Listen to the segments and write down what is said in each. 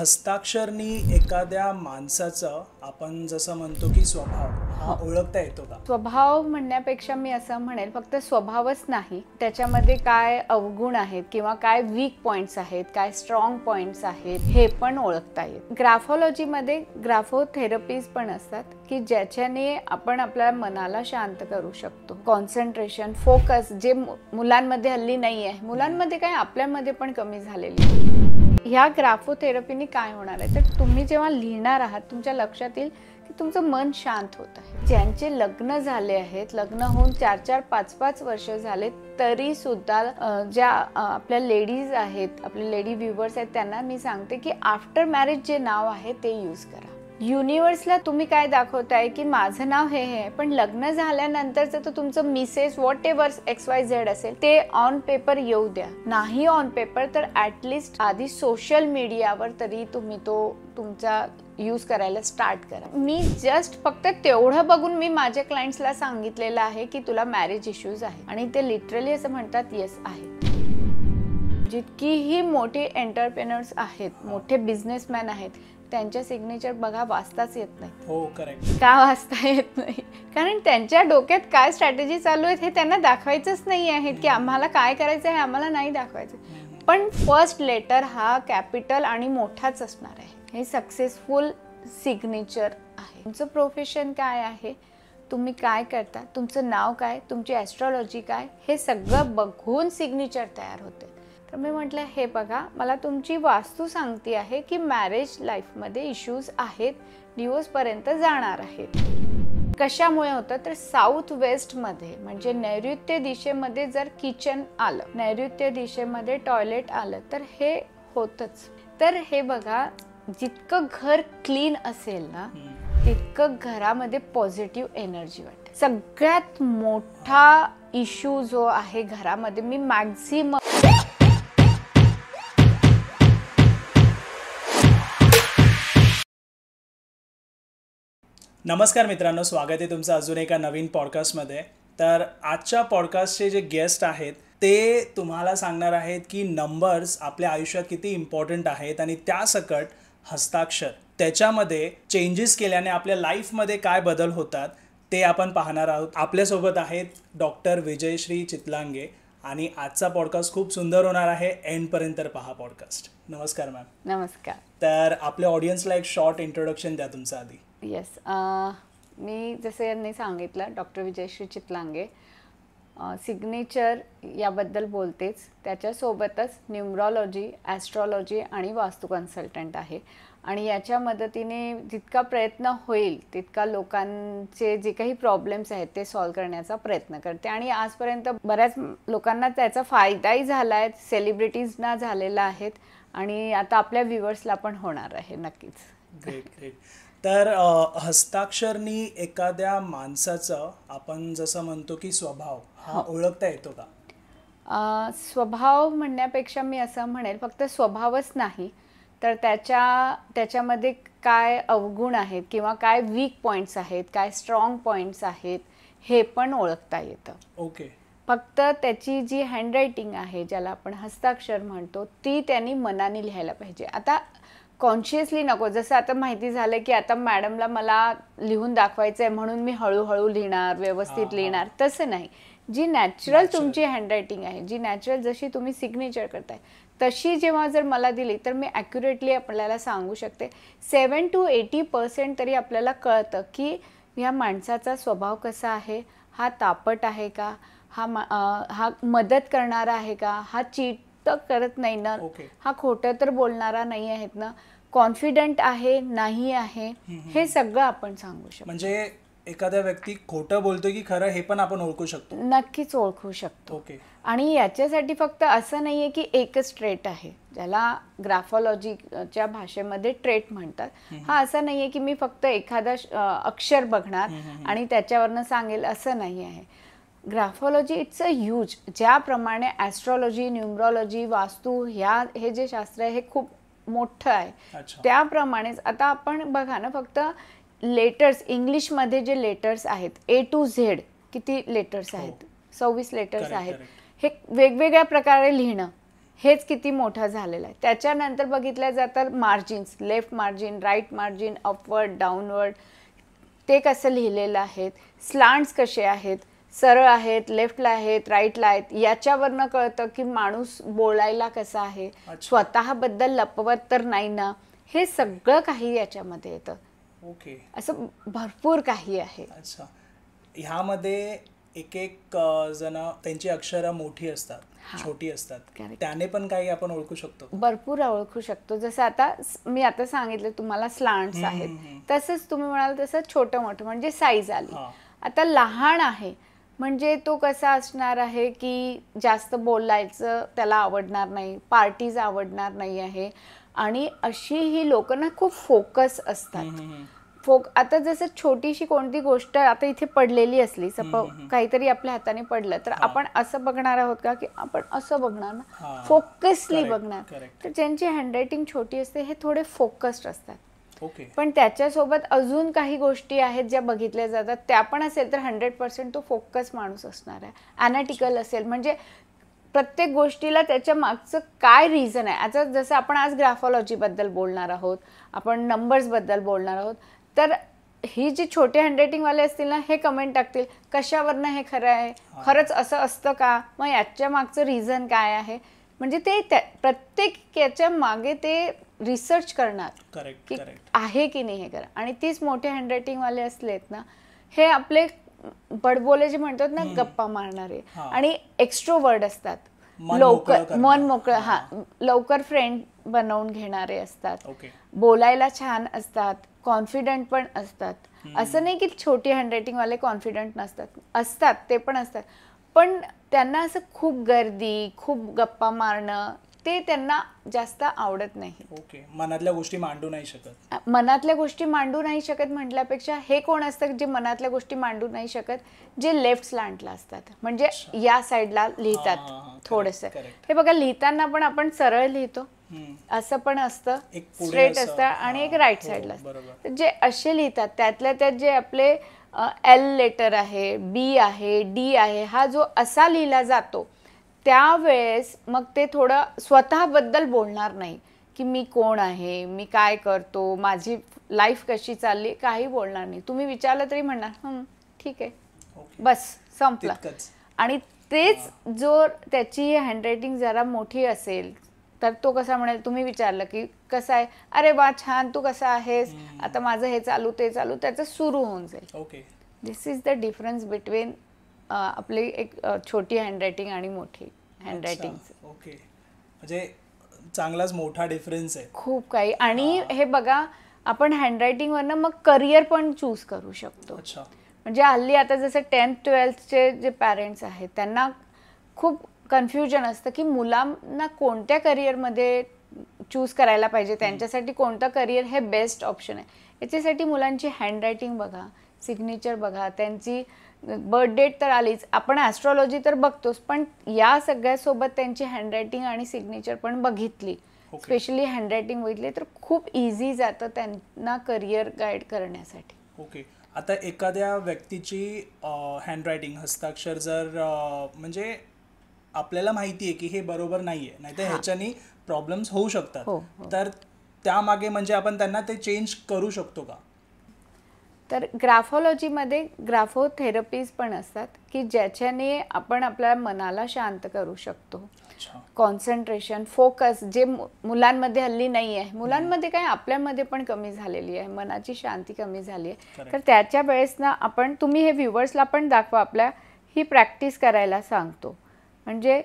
हस्ताक्षरनी एखाद्या माणसाचं आपण जसं म्हणतो की स्वभाव हा ओळखता येतो का? स्वभाव म्हणण्यापेक्षा मी असं म्हणेल फक्त स्वभावच नाही, त्याच्यामध्ये काय अवगुण आहेत किंवा काय वीक पॉइंट्स आहेत, काय स्ट्रॉंग पॉइंट्स आहेत हे पण ओळखता येईल. ग्राफोलॉजीमध्ये ग्राफोथेरपीज पण असतात की ज्याच्याने आपण आपल्या मनाला शांत करू शकतो. कॉन्सन्ट्रेशन, फोकस जे मुलांमध्ये हल्ली नाही आहे, मुलांमध्ये काय आपल्यामध्ये पण कमी झालेली आहे. ह्या ग्राफोथेरपीने काय होणार आहे तर तुम्ही जेव्हा लिहिणार आहात तुमच्या लक्षात येईल की तुमचं मन शांत होत आहे. ज्यांचे लग्न झाले आहेत, लग्न होऊन 4-4, 5-5 वर्ष झाले तरी सुद्धा ज्या आपल्या लेडीज आहेत, आपले लेडी व्ह्यूवर्स आहेत, त्यांना मी सांगते की आफ्टर मॅरेज जे नाव आहे ते यूज करा. युनिवर्सला तुम्ही काय दाखवताय की माझं नाव हे आहे, पण लग्न झाल्यानंतरचं तर तुमचं मिसेस वॉट एव्हर XYZ असेल ते ऑन पेपर येऊ द्या. नाही ऑन पेपर तर ॲटलिस्ट आधी सोशल मीडियावर तरी तुम्ही तो तुमचा यूज करायला स्टार्ट करा. मी जस्ट फक्त तेवढं बघून मी माझ्या क्लायंट्सला सांगितलेलं आहे की तुला मॅरेज इश्यूज आहे आणि ते लिटरली असं म्हणतात येस आहे. जितकीही मोठे एंटरप्रेनर्स आहेत, मोठे बिझनेसमॅन आहेत, त्यांच्या सिग्नेचर बघा वाचताच येत नाही. हो करेक्ट. का वाचता येत नाही? कारण त्यांच्या डोक्यात काय स्ट्रॅटेजी चालू आहेत हे त्यांना दाखवायचंच नाही आहे की आम्हाला काय करायचं आहे, आम्हाला नाही दाखवायचं. पण फर्स्ट लेटर हा कॅपिटल आणि मोठाच असणार आहे. हे सक्सेसफुल सिग्नेचर आहे. तुमचं प्रोफेशन काय आहे, तुम्ही काय करता, तुमचं नाव काय, तुमची ॲस्ट्रॉलॉजी काय, हे सगळं बघून सिग्नेचर तयार होते. तर मी म्हटलं हे बघा, मला तुमची वास्तू सांगते आहे की मॅरेज लाईफमध्ये इश्यूज आहेत, डिवोर्सपर्यंत जाणार आहेत. कशामुळे होतं तर साऊथ वेस्टमध्ये म्हणजे नैऋत्य दिशेमध्ये जर किचन आलं, नैऋत्य दिशेमध्ये टॉयलेट आलं तर हे होतच. तर हे बघा, जितकं घर क्लीन असेल ना तितकं घरामध्ये पॉझिटिव्ह एनर्जी वाटते. सगळ्यात मोठा इश्यू जो आहे घरामध्ये, मी मॅक्झिमम नमस्कार मित्रांनो, स्वागत आहे तुमचं अजून एका नवीन पॉडकास्टमध्ये. तर आजच्या पॉडकास्टचे जे गेस्ट आहेत ते तुम्हाला सांगणार आहेत की नंबर्स आपल्या आयुष्यात किती इम्पॉर्टंट आहेत आणि त्यासकट हस्ताक्षर त्याच्यामध्ये चेंजेस केल्याने आपल्या लाईफमध्ये काय बदल होतात ते आपण पाहणार आहोत. आपल्यासोबत आहेत डॉक्टर विजयश्री चितलांगे आणि आजचा पॉडकास्ट खूप सुंदर होणार आहे. एंडपर्यंत पहा पॉडकास्ट. नमस्कार मॅम. नमस्कार. तर आपल्या ऑडियन्सला एक शॉर्ट इंट्रोडक्शन द्या तुमचं आधी. येस, मी जसं यांनी सांगितलं डॉक्टर विजयश्री चितलांगे. सिग्नेचर याबद्दल बोलतेच, त्याच्यासोबतच न्यूमरॉलॉजी, ॲस्ट्रॉलॉजी आणि वास्तू कन्सल्टंट आहे. आणि याच्या मदतीने जितका प्रयत्न होईल तितका लोकांचे जे काही प्रॉब्लेम्स आहेत ते सॉल्व करण्याचा प्रयत्न करते. आणि आजपर्यंत बऱ्याच लोकांना त्याचा फायदाही झाला आहे, सेलिब्रिटीजना झालेला आहेत आणि आता आपल्या व्ह्युअर्सला पण होणार आहे नक्कीच. Great great. तर हस्ताक्षरनी एखाद्या माणसाचं आपण जसं म्हणतो की स्वभाव हा ओळखता येतो का? स्वभाव म्हणण्यापेक्षा मी असं म्हणेल फक्त स्वभावच नाही तर त्याच्यामध्ये काय अवगुण आहेत किंवा काय वीक पॉइंट्स आहेत, काय स्ट्रॉंग पॉइंट्स आहेत हे पण ओळखता येतं. ओके. फक्त त्याची जी हँडरायटिंग आहे, ज्याला आपण हस्ताक्षर म्हणतो, ती त्यांनी मनाने लिहायला पाहिजे. आता कॉन्शियसली नको. जसं आता माहिती झालं की आता मॅडमला मला लिहून दाखवायचं आहे म्हणून मी हळूहळू लिहिणार, व्यवस्थित लिहिणार, तसं नाही. जी नॅचरल तुमची हँडरायटिंग आहे, जी नॅचरल जशी तुम्ही सिग्नेचर करताय तशी जेव्हा जर मला दिली तर मी ॲक्युरेटली आपल्याला सांगू शकते. 7 to 80% तरी आपल्याला कळतं की ह्या माणसाचा स्वभाव कसा आहे, हा तापट आहे का, हा मदत करणारा आहे का, हा चीट तर करत नाही ना, हा खोटं तर बोलणारा नाही आहेत ना, कॉन्फिडंट आहे नाही आहे, हे सगळं आपण सांगू शकतो. म्हणजे एखादा व्यक्ती खोटं बोलतोय की खरं हे पण आपण ओळखू शकतो. नक्कीच ओळखू शकतो. ओके. आणि याच्यासाठी फक्त असं नाहीये की एकच ट्रेट आहे, ज्याला ग्राफोलॉजीच्या भाषेमध्ये ट्रेट म्हणतात. हा असं नाहीये की मी फक्त एखादा अक्षर बघणार आणि त्याच्यावरनं सांगेल, असं नाही आहे. Graphology it's a huge. ज्याप्रमाणे ॲस्ट्रॉलॉजी, न्यूमरॉलॉजी, वास्तू हे जे शास्त्र आहे हे खूप मोठं आहे, त्याप्रमाणेच आता आपण बघा ना, फक्त लेटर्स इंग्लिशमध्ये जे लेटर्स आहेत A to Z किती लेटर्स आहेत, 26 लेटर्स आहेत. हे वेगवेगळ्या प्रकारे लिहिणं हेच किती मोठं झालेलं आहे. त्याच्यानंतर बघितल्या जातात margins, left margin, right margin, upward, downward, ते कसं लिहिलेलं आहेत, स्लांट्स कसे आहेत, सरळ आहेत, लेफ्टला आहेत, राईटला आहेत, याच्यावरनं कळतं की माणूस बोलायला कसा आहे, स्वतःबद्दल लपवत तर नाही ना, हे सगळं काही याच्यामध्ये येतं. ओके. असं भरपूर काही आहे. अच्छा. ह्यामध्ये एक एक जण त्यांची अक्षरं मोठी असतात, छोटी असतात, त्याने पण काही आपण ओळखू शकतो? भरपूर ओळखू शकतो. जसं आता मी आता सांगितलं तुम्हाला स्लांट्स आहेत, तसंच तुम्ही म्हणाल तसं छोटं मोठं म्हणजे साईज आली. आता लहान आहे म्हणजे तो कसा असणार आहे की जास्त बोलायचं त्याला आवडणार नाही, पार्टीज आवडणार नाही आहे, आणि अशी ही लोक ना खूप फोकस असतात. आता जसं छोटीशी कोणती गोष्ट आता इथे पडलेली असली, काहीतरी आपल्या हाताने पडलं तर आपण असं बघणार आहोत का की आपण असं बघणार ना, फोकसली बघणार. तर ज्यांची हँडरायटिंग छोटी असते हे थोडे फोकस्ड असतात. पण त्याच्यासोबत अजून काही गोष्टी आहेत ज्या बघितल्या जातात, त्या पण असेल तर 100% तो फोकस माणूस असणार आहे. ॲनालिटिकल असेल म्हणजे प्रत्येक गोष्टीला त्याच्या मागचं काय रिझन आहे. आता जसं आपण आज ग्राफॉलॉजीबद्दल बोलणार आहोत, आपण नंबर्सबद्दल बोलणार आहोत, तर ही जी छोटे हँडरायटिंगवाले असतील ना, हे कमेंट टाकतील कशावरनं हे खरं आहे, खरंच असं असतं का, मग याच्या मागचं रिझन काय आहे. म्हणजे ते प्रत्येक याच्या मागे ते रिसर्च करणार की आहे की नाही हे करा. आणि तीच मोठे हँडरायटिंगवाले असलेत ना, हे आपले बडबोले जे म्हणतात ना, गप्पा मारणारे आणि एक्स्ट्रोवर्ड असतात, लवकर मन मोकळं, लवकर फ्रेंड बनवून घेणारे असतात, बोलायला छान असतात, कॉन्फिडंट पण असतात. असं नाही की छोटी हँडरायटिंगवाले कॉन्फिडंट असतात, ते पण असतात, पण त्यांना असं खूप गर्दी, खूप गप्पा मारणं ते त्यांना जास्त आवडत नाही. मनातल्या गोष्टी मांडू नाही शकत. मनातल्या गोष्टी मांडू नाही शकत म्हटल्यापेक्षा हे कोण असतं जे मनातल्या गोष्टी मांडू नाही शकत, जे लेफ्ट स्लँटला असतात, म्हणजे या साईडला लिहितात थोडंसं. हे बघा, लिहिताना पण आपण सरळ लिहितो, असं पण असतं, स्ट्रेट असतं, आणि एक राईट साईडला असतं. जे असे लिहितात त्यातल्या त्यात जे आपले एल लेटर आहे, बी आहे, डी आहे, हा जो असा लिहिला जातो त्यावेळेस मग ते थोडं स्वतःबद्दल बोलणार नाही की मी कोण आहे, मी काय करतो, माझी लाईफ कशी चालली, काही बोलणार नाही. तुम्ही विचारलं तरी म्हणणार ठीक आहे, बस संपलं. आणि तेच जो त्याची हँडरायटिंग जरा मोठी असेल तर तो कसा म्हणेल, तुम्ही विचारलं की कसं आहे, अरे वा छान, तू कसा आहेस, आता माझं हे चालू ते चालू, त्याचं सुरू होऊन जाईल. दिस इज द डिफरन्स बिटवीन आपली एक छोटी हँडरायटिंग आणि मोठी हँडरायटिंग. ओके, म्हणजे चांगलाच मोठा डिफरन्स आहे, खूप काही. आणि हे बघा, आपण हँडरायटिंगवरनं मग करिअर पण चूज करू शकतो. म्हणजे हल्ली आता जसं 10th 12thचे जे पॅरेंट्स आहेत त्यांना खूप कन्फ्युजन असतं की मुलांना कोणत्या करिअरमध्ये चूज करायला पाहिजे, त्यांच्यासाठी कोणतं करिअर हे बेस्ट ऑप्शन आहे. याच्यासाठी मुलांची हँडरायटिंग बघा, सिग्नेचर बघा, त्यांची बर्थ डेट तर आलीच, आपण ॲस्ट्रॉलॉजी तर बघतोच, पण या सगळ्यासोबत त्यांची हँडरायटिंग आणि सिग्नेचर पण बघितली, स्पेशली हँडरायटिंग बघितली, तर खूप इझी जातं त्यांना करिअर गाईड करण्यासाठी. ओके. आता एखाद्या व्यक्तीची हँडरायटिंग, हस्ताक्षर जर म्हणजे आपल्याला माहिती आहे की हे बरोबर नाही आहे, नाहीतर ह्याच्यानी प्रॉब्लेम्स होऊ शकतात, तर त्यामागे म्हणजे आपण त्यांना ते चेंज करू शकतो का? तर ग्राफॉलॉजीमध्ये ग्राफोथेरपीज पण असतात की ज्याच्याने आपण आपल्या मनाला शांत करू शकतो. कॉन्सन्ट्रेशन, फोकस जे मुलांमध्ये हल्ली नाही आहे, मुलांमध्ये काय आपल्यामध्ये पण कमी झालेली आहे, मनाची शांती कमी झाली आहे. तर त्याच्या वेळेस ना आपण, तुम्ही हे व्ह्युअर्सला पण दाखवा, आपल्या ही प्रॅक्टिस करायला सांगतो. म्हणजे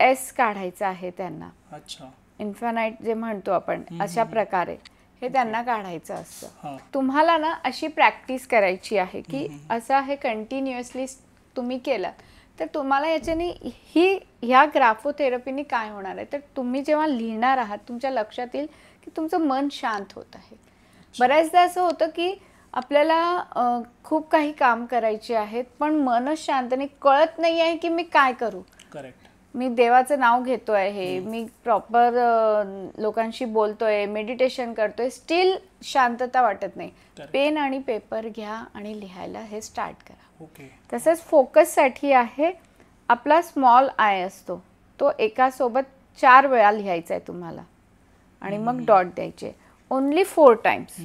एस काढायचं आहे त्यांना, इन्फानाइट जे म्हणतो आपण, अशा प्रकारे हे त्यांना काढायचं असतं. तुम्हाला ना अशी प्रॅक्टिस करायची आहे की असं हे कंटिन्युअसली तुम्ही केलं तर तुम्हाला याच्याने ह्या ग्राफोथेरपीने काय होणार आहे, तर तुम्ही जेव्हा लिहिणार आहात तुमच्या लक्षात येईल की तुमचं मन शांत होत आहे. बऱ्याचदा असं होतं की आपल्याला खूप काही काम करायचे आहेत पण मनच शांत नाही, कळत नाही आहे की मी काय करू. मी देवाचं नाव घेतोय, हे मी प्रॉपर लोकांशी बोलतोय, मेडिटेशन करतोय, स्टील शांतता वाटत नाही. पेन आणि पेपर घ्या आणि लिहायला हे स्टार्ट करा. तसंच फोकससाठी आहे, आपला स्मॉल आय असतो तो एकासोबत 4 वेळा लिहायचं आहे तुम्हाला आणि मग डॉट द्यायचे. Only 4 times.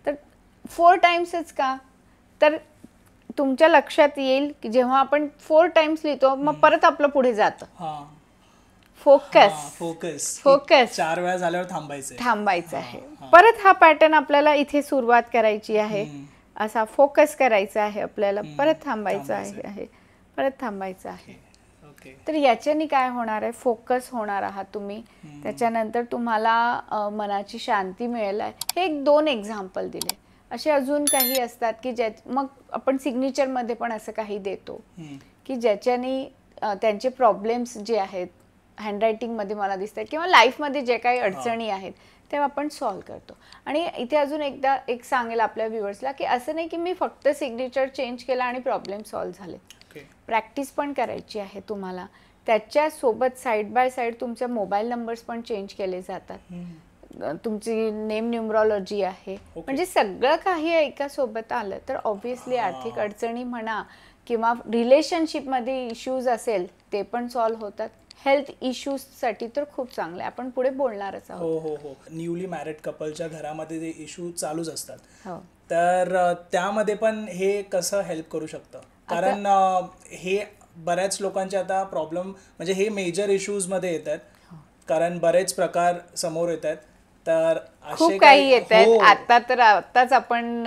तर 4 टाइम्सच का, तर तुमच्या लक्षात येईल की जेव्हा आपण 4 टाइम्स लिहितो मग परत आपलं पुढे जातं. फोकस 4 वेळा झाल्यावर थांबायचं आहे. परत हा पॅटर्न आपल्याला इथे सुरुवात करायची आहे. असा फोकस करायचा आहे आपल्याला, परत थांबायचं आहे, परत थांबायचं आहे. तर याच्याने काय होणार आहे, फोकस होणार आहात तुम्ही. त्याच्यानंतर तुम्हाला मनाची शांती मिळेल. हे 2 एक्झाम्पल दिले. असे अजून काही असतात की मग आपण सिग्नेचरमध्ये पण असं काही देतो की ज्याच्याने त्यांचे प्रॉब्लेम्स जे आहेत हँडरायटिंगमध्ये मला दिसतात किंवा लाईफमध्ये जे काही अडचणी आहेत तेव्हा आपण सॉल्व्ह करतो. आणि इथे अजून एकदा एक सांगेल आपल्या व्ह्युअर्सला की असं नाही की मी फक्त सिग्नेचर चेंज केला आणि प्रॉब्लेम सॉल्व्ह झाले. प्रॅक्टिस पण करायची आहे तुम्हाला. त्याच्यासोबत साईड बाय साईड तुमचे मोबाईल नंबर्स पण चेंज केले जातात. तुमची नेम न्यूमरॉलॉजी आहे. म्हणजे सगळं काही एका सोबत आलं तर ऑब्व्हियसली आर्थिक अडचणी म्हणा किंवा रिलेशनशिपमध्ये इश्यूज असेल ते पण सॉल्व्ह होतात. हेल्थ इश्यूजसाठी तर खूप चांगलं आहे. आपण पुढे बोलणारच आहोत. हो. न्यूली मॅरिड कपलच्या घरामध्ये ते इश्यू चालूच असतात. तर त्यामध्ये पण हे कसं हेल्प करू शकतं, कारण हे बऱ्याच लोकांचे आता प्रॉब्लेम म्हणजे हे मेजर इश्यूजमध्ये येतात, कारण बरेच प्रकार समोर येतात. तर खूप काही येत आहेत. आता तर आताच आपण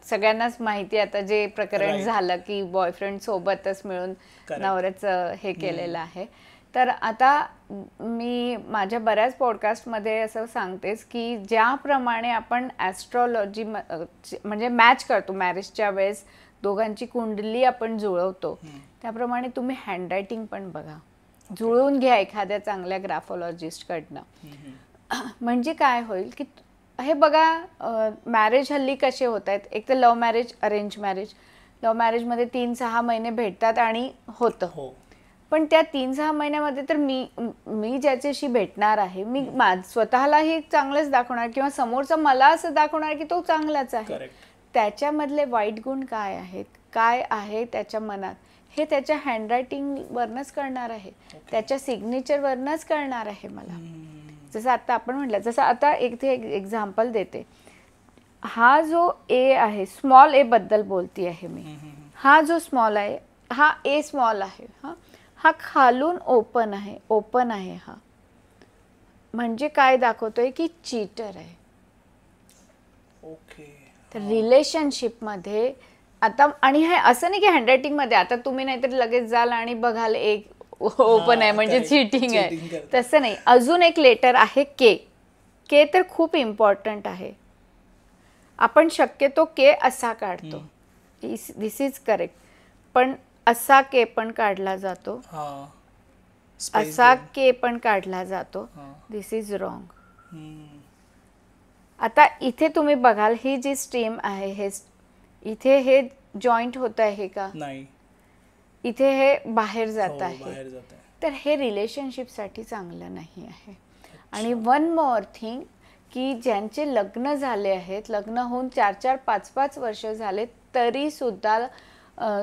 सगळ्यांनाच माहिती आता जे प्रकरण झालं की बॉयफ्रेंड सोबतच मिळून नवऱ्याचं हे केलेलं आहे. तर आता मी माझ्या बऱ्याच पॉडकास्टमध्ये असं सांगतेच की ज्याप्रमाणे आपण ॲस्ट्रॉलॉजी म्हणजे मॅच करतो मॅरेजच्या वेळेस, दोघांची कुंडली आपण जुळवतो, त्याप्रमाणे तुम्ही हँडरायटिंग पण बघा, जुळवून घ्या एखाद्या चांगल्या ग्राफॉलॉजिस्टकडनं. म्हणजे काय होईल की हे बघा मॅरेज हल्ली कसे होत आहेत, एक तर love marriage, arrange marriage. Love मॅरेजमध्ये 3-6 महिने भेटतात आणि होतं. पण त्या 3-6 महिन्यामध्ये तर मी ज्याच्याशी भेटणार आहे मी स्वतःलाही चांगलंच दाखवणार किंवा समोरचा मला असं दाखवणार की तो चांगलाच आहे. त्याच्यामधले वाईट गुण काय आहेत, काय आहे त्याच्या मनात, हे त्याच्या हँडरायटिंगवरनंच कळणार आहे, त्याच्या सिग्नेचरवरनंच कळणार आहे मला. जसं आता आपण म्हटलं, जसं आता एक एक्झाम्पल देते. हा जो ए आहे, स्मॉल ए बद्दल बोलती आहे मी. हा जो स्मॉल आहे हा ए स्मॉल आहे. हा खालून ओपन आहे. हा म्हणजे काय दाखवतोय की चीटर आहे. तर रिलेशनशिपमध्ये आता, आणि हे असं नाही की हँडरायटिंगमध्ये आता तुम्ही नाहीतर लगेच जाल आणि बघाल एक ओपन आहे म्हणजे चीटिंग आहे, तसं नाही. अजून एक लेटर आहे के तर खूप इम्पॉर्टंट आहे. आपण शक्यतो के असा काढतो, दिस इज करेक्ट, पण असा के पण काढला जातो, असा के पण काढला जातो, दिस इज रॉंग. आता इथे तुम्ही बघाल ही जी स्ट्रीम आहे हे इथे हे जॉईंट होत आहे का, नाही, इथे हे बाहेर जात आहे. तर हे रिलेशनशिपसाठी चांगलं नाही आहे. आणि वन मोर थिंग की ज्यांचे लग्न झाले आहेत, लग्न होऊन 4-4, 5-5 वर्ष झाले तरी सुद्धा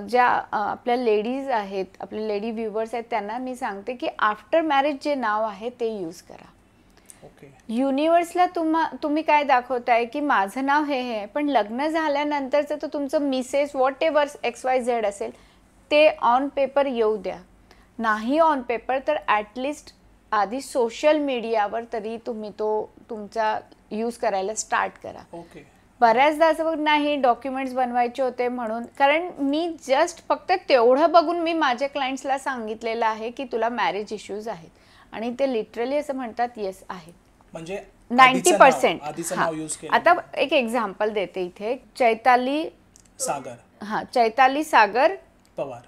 ज्या आपल्या लेडीज आहेत, आपले लेडी व्ह्युअर्स आहेत, त्यांना मी सांगते की आफ्टर मॅरेज जे नाव आहे ते यूज करा. युनिव्हर्सला तुम्ही काय दाखवताय की माझं नाव हे आहे, पण लग्न झाल्यानंतरचं तर तुमचं मिसेस व्हॉट एव्हर XYZ असेल ते ऑन पेपर येऊ द्या. नाही ऑन पेपर तर ॲटलिस्ट आधी सोशल मीडियावर तरी तुम्ही तो तुमचा यूज करायला स्टार्ट करा. बऱ्याचदा असं बघ नाही डॉक्युमेंट्स बनवायचे होते म्हणून, कारण मी जस्ट फक्त तेवढं बघून मी माझ्या क्लायंट्सला सांगितलेलं आहे की तुला मॅरेज इश्यूज आहेत, आणि ते लिटरली असं म्हणतात येस आहेत, म्हणजे 90%. आता एक एक्झाम्पल देते इथे, चैताली सागर पवार.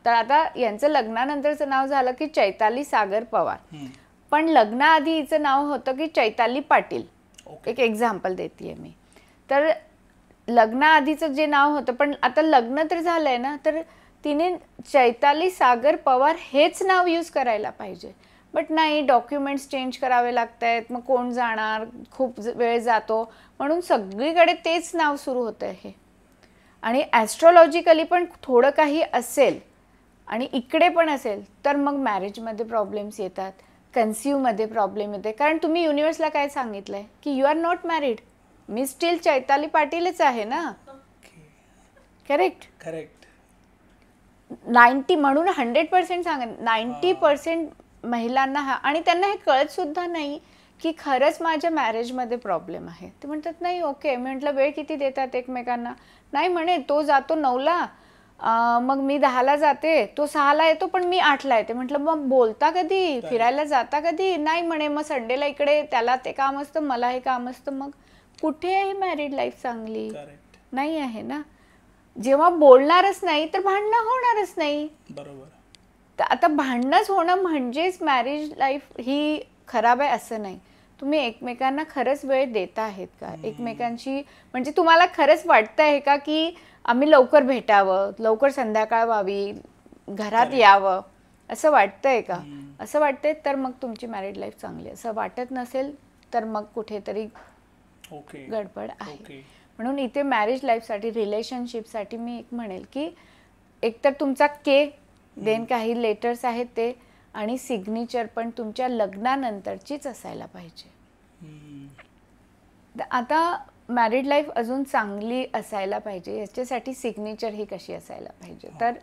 तर आता यांचं लग्नानंतरचं नाव झालं की चैताली सागर पवार, पण लग्नाआधी हिचं नाव होतं की चैताली पाटील. एक एक्झाम्पल देते मी. तर लग्नाआधीचं जे नाव होतं, पण आता लग्न तर झालंय ना, तर तिने चैताली सागर पवार हेच नाव यूज करायला पाहिजे. बट नाही, डॉक्युमेंट्स चेंज करावे लागत आहेत, मग कोण जाणार, खूप वेळ जातो, म्हणून सगळीकडे तेच नाव सुरू होतं आहे. आणि ॲस्ट्रॉलॉजिकली पण थोडं काही असेल आणि इकडे पण असेल तर मग मॅरेजमध्ये प्रॉब्लेम्स येतात, कन्स्यूममध्ये प्रॉब्लेम येते. कारण तुम्ही युनिव्हर्सला काय सांगितलंय की यू आर नॉट मॅरिड, मी स्टील चैताली पाटीलच आहे ना. करेक्ट. करेक्ट. 90 म्हणून 100% सांगा, 90% महिलांना आणि त्यांना हे कळत सुद्धा नाही की खरंच माझ्या मॅरेजमध्ये प्रॉब्लेम आहे. ते म्हणतात नाही ओके. मी म्हटलं वेळ किती देतात एकमेकांना. नाही म्हणे तो जातो 9ला, मग मी 10ला जाते, तो 6ला येतो पण मी 8ला येते. म्हटलं मग बोलता कधी, फिरायला जाता कधी. नाही म्हणे मग संडेला इकडे त्याला ते काम असतं, मला हे काम असतं. मग कुठे आहे मॅरिड लाईफ चांगली? नाही आहे ना. जेव्हा बोलणारच नाही तर भांडणं होणारच नाही. बरोबर. तर आता भांडणंच होणं म्हणजेच मॅरेज लाईफ ही खराब आहे असं नाही. तुम्ही एकमेकांना खरंच वेळ देता आहेत का? एकमेकांशी म्हणजे तुम्हाला खरंच वाटतं आहे का की आम्ही लवकर भेटावं, लवकर संध्याकाळ व्हावी, घरात यावं, असं वाटतंय का? असं वाटतंय तर मग तुमची मॅरिड लाईफ चांगली. असं वाटत नसेल तर मग कुठेतरी गडबड आहे. म्हणून इथे मॅरेज लाईफसाठी, रिलेशनशिपसाठी मी एक म्हणेल की एकतर तुमचा देन काही लेटर्स आहेत ते, आणि सिग्नेचर पण तुमच्या लग्नानंतरचीच असायला पाहिजे. आता मॅरिड लाईफ अजून चांगली असायला पाहिजे याच्यासाठी सिग्नेचर ही कशी असायला पाहिजे. तर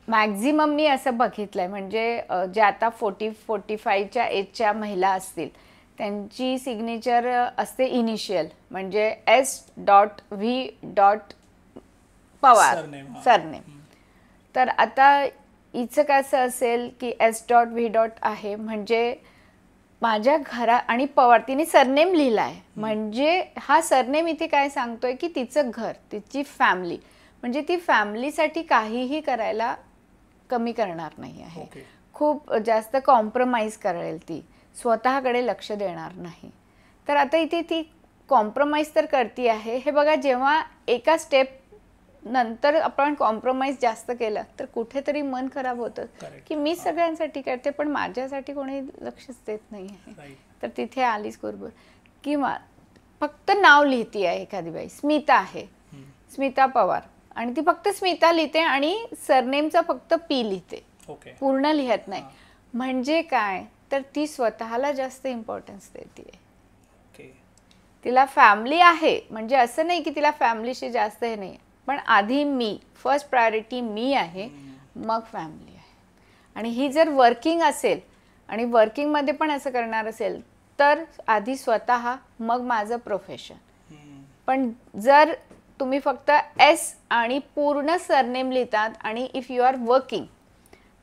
मॅक्झिमम मी असं बघितलंय, म्हणजे जे आता 40-45च्या एजच्या महिला असतील त्यांची सिग्नेचर असते इनिशियल, म्हणजे S.V. पवार सरनेम. तर आता हिचं कसं असेल की S.V. आहे म्हणजे माझ्या घरा, आणि पवार तिने सरनेम लिहिला आहे, म्हणजे हा सरनेम इथे काय सांगतोय की तिचं घर, तिची फॅमिली, म्हणजे ती फॅमिलीसाठी काहीही करायला कमी करणार नाही आहे. खूप जास्त कॉम्प्रोमाइज करेल ती, स्वतःकडे लक्ष देणार नाही. तर आता इथे ती कॉम्प्रोमाइज तर करते आहे. हे बघा, जेव्हा एका स्टेप नंतर आपण कॉम्प्रोमाइज जास्त केलं तर कुठेतरी मन खराब होतं की मी सगळ्यांसाठी करते पण माझ्यासाठी कोणी लक्षच देत नाही आहे. तर तिथे आलीच बरोबर. किंवा फक्त नाव लिहिती आहे एखादी बाई, स्मिता आहे, स्मिता पवार, आणि ती फक्त स्मिता लिहिते आणि सरनेमचा फक्त पी लिहिते, पूर्ण लिहत नाही. म्हणजे काय, तर ती स्वतःला जास्त इम्पॉर्टन्स देते. तिला फॅमिली आहे, म्हणजे असं नाही की तिला फॅमिलीशी जास्त हे नाही, पण आधी मी, फर्स्ट प्रायोरिटी मी आहे, मग फॅमिली आहे. आणि ही जर वर्किंग असेल आणि वर्किंगमध्ये पण असं करणार असेल तर आधी स्वतः, मग माझं प्रोफेशन. पण जर तुम्ही फक्त S आणि पूर्ण सरनेम लिहितात आणि इफ यू आर वर्किंग,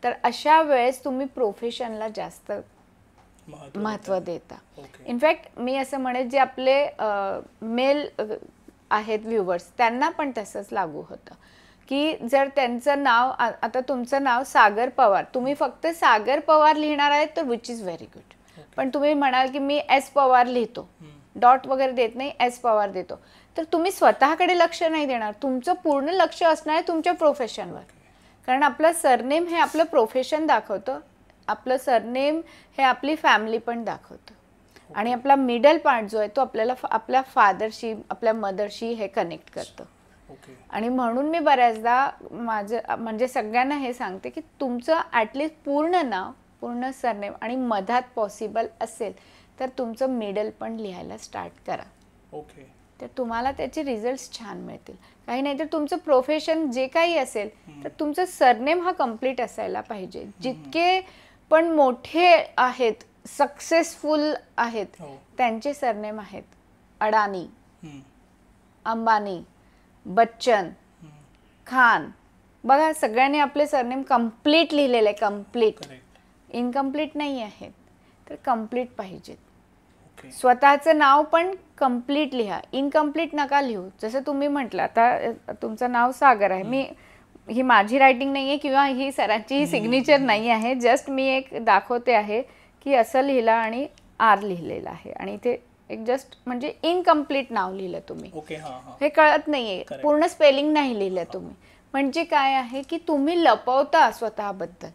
तर अशा वेळेस तुम्ही प्रोफेशनला जास्त महत्त्व देता. इनफॅक्ट मी असं म्हणेन, जे आपले मेल आहेत व्ह्युअर्स त्यांना पण तसंच लागू होतं की जर त्यांचं नाव, आता तुमचं नाव सागर पवार, तुम्ही फक्त सागर पवार लिहिणार आहेत तर विच इज व्हेरी गुड. पण तुम्ही म्हणाल की मी S पवार लिहितो, डॉट वगैरे देत नाही, S पवार देतो, तर तुम्ही स्वतःकडे लक्ष नाही देणार. तुमचं पूर्ण लक्ष असणार आहे तुमच्या प्रोफेशनवर. कारण आपलं सरनेम हे आपलं प्रोफेशन दाखवतं, आपलं सरनेम हे आपली फॅमिली पण दाखवतं. आणि आपला मिडल पार्ट जो आहे तो आपल्याला आपल्या फादरशी, आपल्या मदरशी हे कनेक्ट करतं. आणि म्हणून मी बऱ्याचदा माझं म्हणजे सगळ्यांना हे सांगते की तुमचं ॲटलिस्ट पूर्ण नाव, पूर्ण सरनेम, आणि मधात पॉसिबल असेल तर तुमचं मिडल पण लिहायला स्टार्ट करा. तर तुम्हाला त्याचे रिझल्ट्स छान मिळतील. काही नाही तर तुमचं प्रोफेशन जे काही असेल तर तुमचं सरनेम हा कम्प्लीट असायला पाहिजे. जितके पण मोठे आहेत, सक्सेसफुल आहेत, त्यांचे सरनेम आहेत अडानी, अंबानी, बच्चन, खान. बघा, सगळ्यांनी आपले सरनेम कम्प्लीट लिहिलेले आहे, कम्प्लीट. इनकम्प्लीट नाही आहेत, तर कम्प्लीट पाहिजेत. स्वतःचं नाव पण कम्प्लीट लिहा, इनकम्प्लीट नका लिहू. जसं तुम्ही म्हटलं, आता तुमचं नाव सागर आहे, ही माझी रायटिंग नाही आहे किंवा ही सरांची ही सिग्नेचर नाही आहे, जस्ट मी एक दाखवते आहे की असं लिहिलं आणि R लिहिलेलं आहे, आणि इथे एक जस्ट म्हणजे इनकम्प्लीट नाव लिहिलं तुम्ही. हे कळत नाहीये, पूर्ण स्पेलिंग नाही लिहिलं तुम्ही. म्हणजे काय आहे की तुम्ही लपवता स्वतःबद्दल.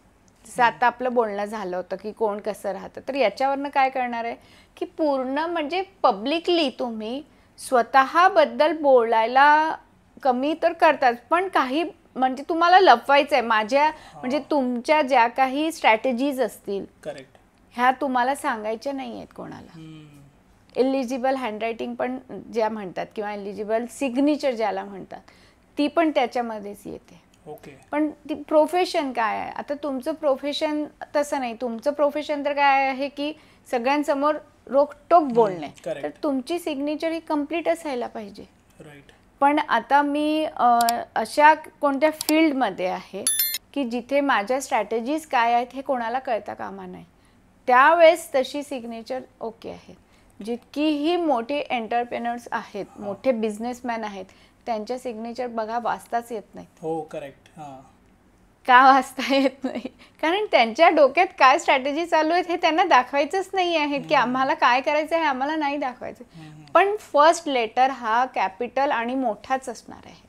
जसं आता आपलं बोलणं झालं होतं की कोण कसं राहतं, तर याच्यावरनं काय करणार आहे की पूर्ण म्हणजे पब्लिकली तुम्ही स्वतःबद्दल बोलायला कमी तर करतात, पण काही म्हणजे तुम्हाला लपवायचं आहे. माझ्या म्हणजे तुमच्या ज्या काही स्ट्रॅटेजीज असतील, ह्या तुम्हाला सांगायच्या नाही आहेत कोणाला. एलिजिबल हँडरायटिंग पण ज्या म्हणतात किंवा एलिजिबल सिग्नेचर ज्याला म्हणतात ती पण त्याच्यामध्येच येते. ओके. पण ती प्रोफेशन काय आहे, आता तुमचं प्रोफेशन तसं नाही. तुमचं प्रोफेशन तर काय आहे की सगळ्यांसमोर रोखटोक बोलणे, तर तुमची सिग्नेचर ही कम्प्लीट असायला पाहिजे. राईट. पण आता मी अशा कोणत्या फील्डमध्ये आहे की जिथे माझ्या स्ट्रॅटेजीज काय आहेत हे कोणाला कळता कामा नाही, त्यावेळेस तशी सिग्नेचर ओके आहे. जितकीही मोठे एंटरप्रेनर्स आहेत, मोठे बिझनेसमॅन आहेत, त्यांच्या सिग्नेचर बघा वाचताच येत नाही. हो, करेक्ट. का वाचता येत नाही? कारण त्यांच्या डोक्यात काय स्ट्रॅटेजी चालू आहेत हे त्यांना दाखवायचंच नाही आहे की आम्हाला काय करायचं आहे, आम्हाला नाही दाखवायचं. पण फर्स्ट लेटर हा कॅपिटल आणि मोठाच असणार आहे.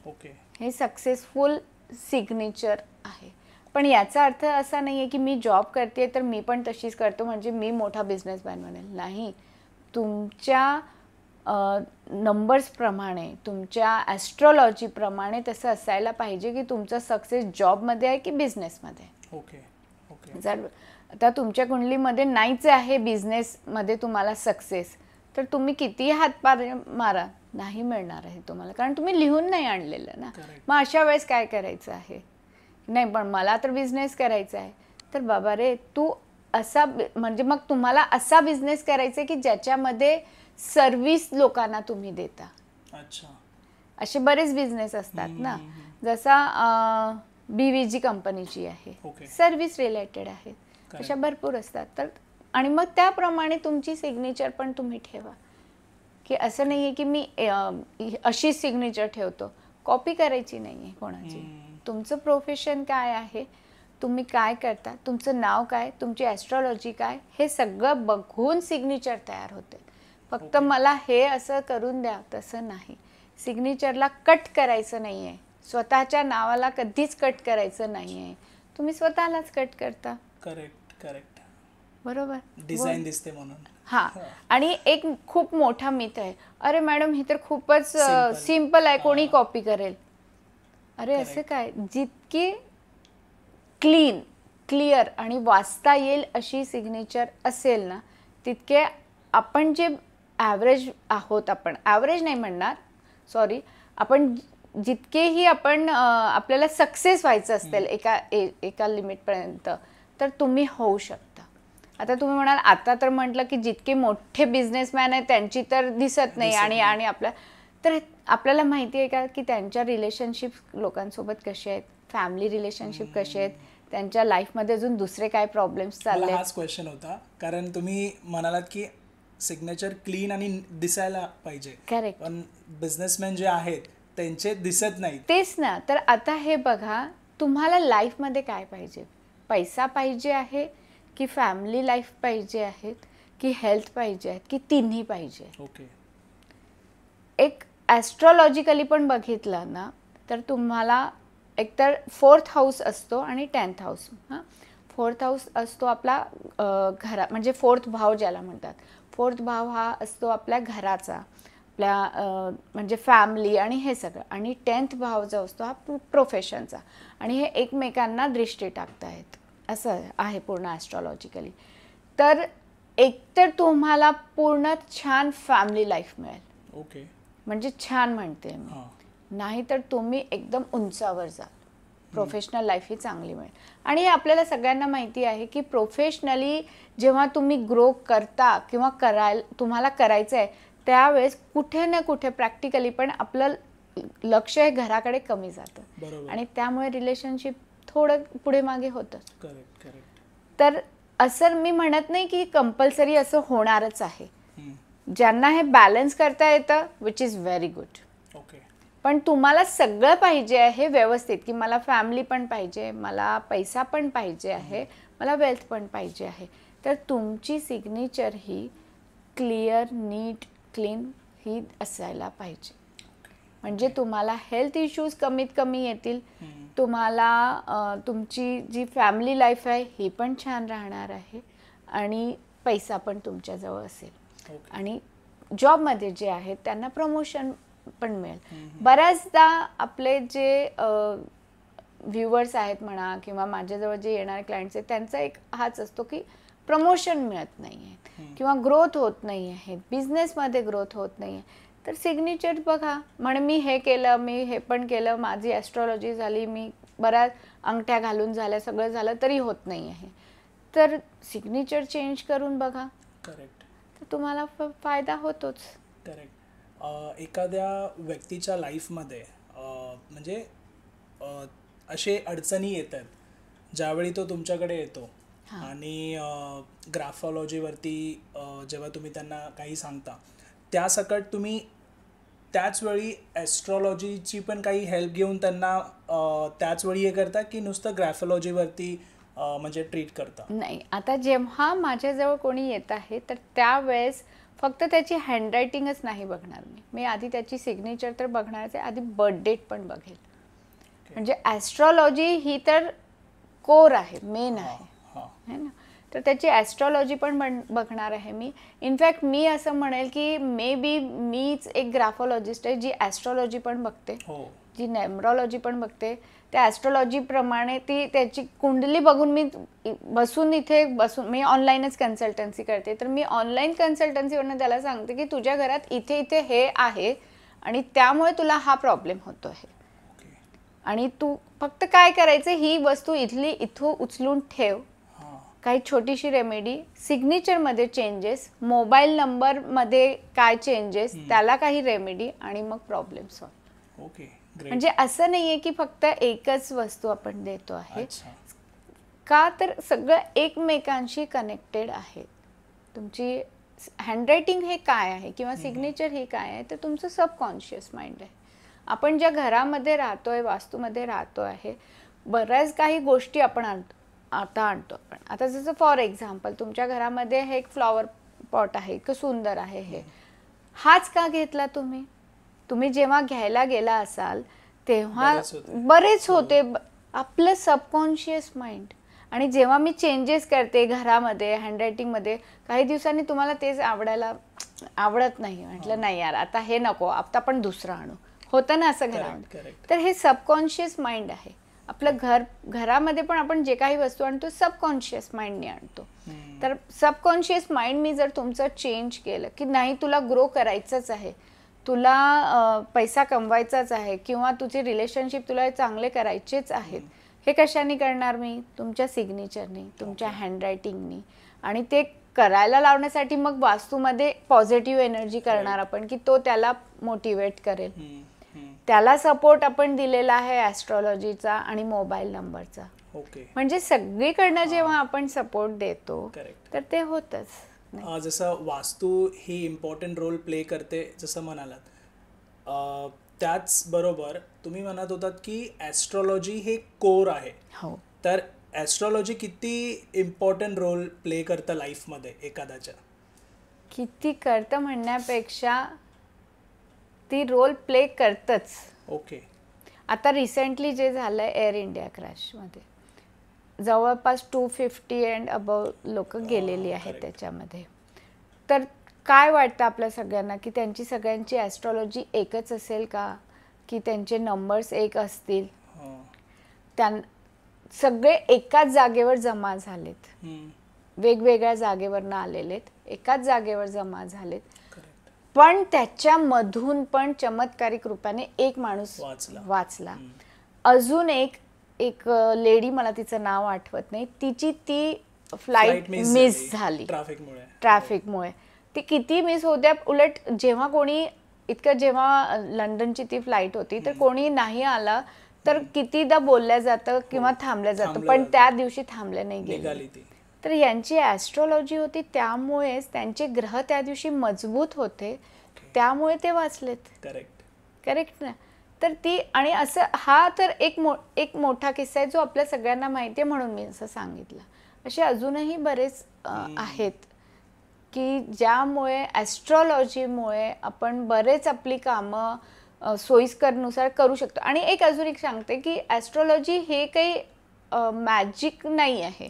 ओके. हे सक्सेसफुल सिग्नेचर आहे. पण याचा अर्थ असा नाही आहे की मी जॉब करते तर मी पण तशीच करतो म्हणजे मी मोठा बिझनेसमॅन बनेल. नाही, तुमच्या नंबर्सप्रमाणे, तुमच्या ॲस्ट्रॉलॉजीप्रमाणे तसं असायला पाहिजे की तुमचा सक्सेस जॉबमध्ये आहे की बिझनेसमध्ये. ओके. ओके. जर आता तुमच्या कुंडलीमध्ये नाहीच आहे बिझनेसमध्ये तुम्हाला सक्सेस, तर तुम्ही कितीही हातपार मारा नाही मिळणार आहे तुम्हाला, कारण तुम्ही लिहून नाही आणलेलं ना. मग अशा वेळेस काय करायचं आहे? नाही पण मला तर बिझनेस करायचा आहे. तर बाबा रे, तू असा म्हणजे मग तुम्हाला असा बिझनेस करायचा आहे की ज्याच्यामध्ये सर्व्हिस लोकांना तुम्ही देता. अच्छा. असे बरेच बिझनेस असतात ना, जसा BVG कंपनीची आहे, सर्व्हिस रिलेटेड आहेत, अशा भरपूर असतात. तर आणि मग त्याप्रमाणे तुमची सिग्नेचर पण तुम्ही ठेवा, की असं नाही आहे की मी अशी सिग्नेचर ठेवतो. कॉपी करायची नाही आहे कोणाची. तुमचं प्रोफेशन काय आहे, तुम्ही काय करता, तुमचं नाव काय, तुमची ॲस्ट्रॉलॉजी काय, हे सगळं बघून सिग्नेचर तयार होते. फक्त मला हे असं करून द्या तसं नाही. सिग्नेचरला कट करायचं नाही आहे, स्वतःच्या नावाला कधीच कट करायचं नाही आहे. तुम्ही स्वतःलाच कट करता. करेक्ट. करेक्ट. बरोबर. डिझाईन दिसते म्हणून. हां. आणि एक खूप मोठा मिथ आहे, अरे मॅडम ही तर खूपच सिम्पल आहे, कोणी कॉपी करेल. अरे असं काय? जितकी क्लिअर आणि वाचता येईल अशी सिग्नेचर असेल ना, तितके आपण जे ॲव्हरेज आहोत, आपण ॲव्हरेज नाही म्हणणार, सॉरी, आपण जितकेही आपण आपल्याला सक्सेस व्हायचं असेल एका लिमिटपर्यंत, तर तुम्ही होऊ शकता. आता तुम्ही म्हणाल आता तर म्हटलं की जितके मोठे बिझनेसमॅन आहेत त्यांची तर दिसत नाही आणि तर आपल्याला माहिती आहे का की त्यांच्या रिलेशनशिप लोकांसोबत कसे आहेत, फॅमिली रिलेशनशिप कसे आहेत, त्यांच्या लाईफमध्ये अजून दुसरे काय प्रॉब्लेम्स चालले. हाच क्वेश्चन होता, कारण तुम्ही म्हणालात की सिग्नेचर क्लीन आणि दिसायला पाहिजे. करेक्ट. पण बिझनेसमॅन जे आहेत त्यांचे दिसत नाही. तेच ना. तर आता हे बघा, तुम्हाला लाईफमध्ये काय पाहिजे? पैसा पाहिजे आहे की फॅमिली लाईफ पाहिजे आहेत की हेल्थ पाहिजे आहेत की तिन्ही पाहिजे? ओके. एक ॲस्ट्रॉलॉजिकली पण बघितलं ना, तर तुम्हाला एकतर 4th हाऊस असतो आणि 10th हाऊस. 4th हाऊस असतो आपला घरा म्हणजे 4th भाव ज्याला म्हणतात. 4th भाव हा असतो आपल्या घराचा, आपल्या म्हणजे फॅमिली आणि हे सगळं. आणि 10th भाव जो असतो हा प्रोफेशनचा. आणि हे एकमेकांना दृष्टी टाकतायत असं आहे पूर्ण ॲस्ट्रॉलॉजिकली. तर एकतर तुम्हाला पूर्ण छान फॅमिली लाईफ मिळेल. ओके. म्हणजे छान म्हणते मी, नाहीतर तुम्ही एकदम उंचावर जाल. प्रोफेशनल लाईफ ही चांगली मिळेल. आणि हे आपल्याला सगळ्यांना माहिती आहे की प्रोफेशनली जेव्हा तुम्ही ग्रो करता किंवा तुम्हाला करायचं आहे, त्यावेळेस कुठे ना कुठे प्रॅक्टिकली पण आपलं लक्ष हे घराकडे कमी जातं आणि त्यामुळे रिलेशनशिप थोडं पुढे मागे होतं. करेक्ट. करेक्ट. तर असं मी म्हणत नाही की कंपल्सरी असं होणारच आहे. ज्यांना हे बॅलन्स करता येतं, which is very good. Okay. पण तुम्हाला सगळं पाहिजे आहे व्यवस्थित, की मला फॅमिली पण पाहिजे, मला पैसा पण पाहिजे आहे, मला वेल्थ पण पाहिजे आहे, तर तुमची सिग्नेचर ही क्लिअर, नीट, क्लीन ही असायला पाहिजे. म्हणजे तुम्हाला हेल्थ इश्यूज कमीत कमी येतील, तुम्हाला तुमची जी फॅमिली लाईफ आहे ही पण छान राहणार आहे आणि पैसा पण तुमच्याजवळ असेल. आणि जॉबमध्ये जे आहेत त्यांना प्रमोशन पण मिळेल. बऱ्याचदा आपले जे व्ह्युअर्स आहेत म्हणा किंवा माझ्याजवळ जे येणारे क्लायंट्स आहेत त्यांचा एक हाच असतो की प्रमोशन मिळत नाही आहे किंवा ग्रोथ होत नाही आहे, बिझनेसमध्ये ग्रोथ होत नाही आहे, तर सिग्नेचर बघा. म्हणे मी हे केलं, मी हे पण केलं, माझी ॲस्ट्रॉलॉजी झाली, मी बऱ्याच अंगठ्या घालून झाल्या, सगळं झालं तरी होत नाही आहे, तर सिग्नेचर चेंज करून बघा. करेक्ट. तर तुम्हाला फायदा होतोच. करेक्ट. एखाद्या व्यक्तीच्या लाईफमध्ये म्हणजे असे अडचणी येतात ज्यावेळी तो तुमच्याकडे येतो आणि ग्राफॉलॉजीवरती जेव्हा तुम्ही त्यांना काही सांगता त्यासकट तुम्ही त्याचवेळी ॲस्ट्रॉलॉजीची पण काही हेल्प घेऊन त्यांना त्याचवेळी हे करता की नुसतं ग्राफॉलॉजीवरती म्हणजे ट्रीट करता? नाही, आता जेव्हा माझ्याजवळ कोणी येत आहे तर त्यावेळेस फक्त त्याची हँडरायटिंगच नाही बघणार मी आधी त्याची सिग्नेचर तर बघणारच आहे, आधी बर्थ डेट पण बघेल. म्हणजे ॲस्ट्रॉलॉजी ही तर कोर आहे, मेन आहे ना, तर त्याची ॲस्ट्रॉलॉजी पण बघणार आहे मी. इनफॅक्ट मी असं म्हणेल की मे बी मीच एक ग्राफॉलॉजिस्ट आहे जी ॲस्ट्रॉलॉजी पण बघते, जी न्यूमरॉलॉजी पण बघते. त्या ॲस्ट्रॉलॉजीप्रमाणे ती त्याची कुंडली बघून मी इथे बसून मी ऑनलाईनच कन्सल्टन्सी करते, तर मी ऑनलाईन कन्सल्टन्सीवरनं त्याला सांगते की तुझ्या घरात इथे इथे हे आहे आणि त्यामुळे तुला हा प्रॉब्लेम होतो आहे आणि तू फक्त काय करायचं, ही वस्तू इथून उचलून ठेव, काही छोटीशी रेमेडी, सिग्नेचरमध्ये चेंजेस, मोबाईल नंबरमध्ये काय चेंजेस, त्याला काही रेमेडी आणि मग प्रॉब्लेम सॉल्व. ओके. म्हणजे असं नाहीये की फक्त एकच वस्तू आपण देतो आहे, का तर सगळं एकमेकांशी कनेक्टेड आहे. तुमची हँडरायटिंग हे काय आहे किंवा सिग्नेचर हे काय आहे, तर तुमचं सबकॉन्शियस माइंड आहे. आपण ज्या घरामध्ये राहतोय, वास्तूमध्ये राहतो आहे, बऱ्याच काही गोष्टी आपण आणतो आपण. आता जसं फॉर एक्झाम्पल तुमच्या घरामध्ये हे एक फ्लॉवर पॉट आहे, इतकं सुंदर आहे, हे हाच का घेतला तुम्ही जेव्हा घ्यायला गेला असाल तेव्हा बरेच होते. आपलं सबकॉन्शियस माइंड. आणि जेव्हा मी चेंजेस करते घरामध्ये, हँडरायटिंगमध्ये, काही दिवसांनी तुम्हाला तेच आवडत नाही, म्हटलं नाही यार आता हे नको, आता आपण दुसरं आणू, होतं ना असं घरामध्ये. तर हे सबकॉन्शियस माइंड आहे आपलं. घरामध्ये पण आपण जे काही वस्तू आणतो सबकॉन्शियस माइंडने आणतो. तर सबकॉन्शियस माइंड मी जर तुमचं चेंज केलं की नाही तुला ग्रो करायचंच आहे, तुला पैसा कमवायचाच आहे किंवा तुझे रिलेशनशिप तुला चांगले करायचेच आहेत, हे कशाने करणार मी? तुमच्या सिग्नेचरनी, तुमच्या हँडरायटिंगनी. आणि ते करायला लावण्यासाठी मग वास्तूमध्ये पॉझिटिव्ह एनर्जी करणार आपण की तो त्याला मोटिवेट करेल. त्याला सपोर्ट आपण दिलेला आहे ॲस्ट्रॉलॉजीचा आणि मोबाईल नंबरचा. म्हणजे सगळीकडनं जेव्हा आपण सपोर्ट देतो तर ते होतच. जसं वास्तू ही इम्पॉर्टंट रोल प्ले करते जसं म्हणालात, त्याचबरोबर तुम्ही म्हणत होतात की ॲस्ट्रॉलॉजी हे कोर आहे. हो. तर ॲस्ट्रॉलॉजी किती इम्पॉर्टंट रोल प्ले करतं लाईफमध्ये एखाद्याच्या? किती करतं म्हणण्यापेक्षा ती रोल प्ले करतच. ओके. आता रिसेंटली जे झालं एअर इंडिया क्रॅशमध्ये जवळपास 250 अँड अबव लोक गेलेली आहेत त्याच्यामध्ये. तर काय वाटतं आपल्या सगळ्यांना की त्यांची सगळ्यांची ॲस्ट्रॉलॉजी एकच असेल का, की त्यांचे नंबर्स एक असतील? सगळे एकाच जागेवर जमा झालेत, वेगवेगळ्या जागेवरनं आलेलेत, एकाच जागेवर जमा झालेत, पण त्याच्यामधून पण चमत्कारिक रूपाने एक माणूस वाचला. अजून एक लेडी, मला तिचं नाव आठवत नाही, तिची ती फ्लाईट मिस झाली ट्रॅफिकमुळे. ती किती मिस होत्या, उलट जेव्हा कोणी जेव्हा लंडनची ती फ्लाईट होती तर कोणी नाही आला तर कितीदा बोलल्या जातं किंवा थांबल्या जातं, पण त्या दिवशी थांबल्या नाही गेली. तर यांची ॲस्ट्रॉलॉजी होती, त्यामुळेच त्यांचे ग्रह त्या दिवशी मजबूत होते, त्यामुळे ते वाचलेत. करेक्ट ना. तर ती, आणि असं हा तर एक मोठा किस्सा आहे जो आपल्या सगळ्यांना माहिती आहे म्हणून मी असं सांगितलं. असे अजूनही बरेच आहेत की ज्यामुळे ॲस्ट्रॉलॉजीमुळे आपण बरेच आपली कामं सोयीस्करनुसार करू शकतो. आणि अजून एक सांगते की ॲस्ट्रॉलॉजी हे काही मॅजिक नाही आहे,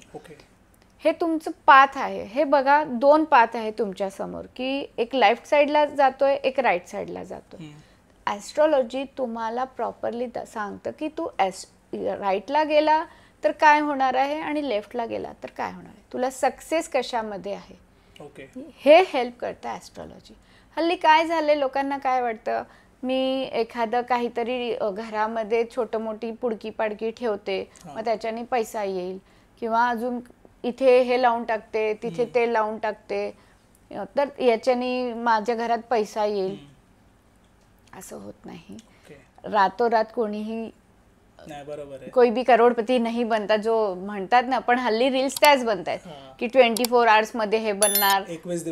हे तुमचं पाथ आहे. हे बघा, 2 पाथ आहे तुमच्या समोर, की एक लेफ्ट साईडला जातोय, एक राईट साईडला जातोय. ॲस्ट्रॉलॉजी तुम्हाला प्रॉपरली सांगतं की तू राईटला गेला तर काय होणार आहे आणि लेफ्टला गेला तर काय होणार आहे, तुला सक्सेस कशामध्ये आहे, ओके हे हेल्प करतं ॲस्ट्रॉलॉजी. हल्ली काय झालंय, लोकांना काय वाटतं, मी एखादं काहीतरी घरामध्ये छोटं मोठी पुडकी पाडकी ठेवते, मग त्याच्याने पैसा येईल, किंवा अजून इथे हे लावून टाकते, तिथे ते लावून टाकते, तर याच्याने माझ्या घरात पैसा येईल. असं होत नाही. रातोरात कोणीही नाही, बरोबर आहे. कोई भी करोडपती नाही बनता, जो म्हणतात ना, पण हल्ली रील्स त्याच बनतायत की 24 आवर्स मध्ये हे बनणार, 21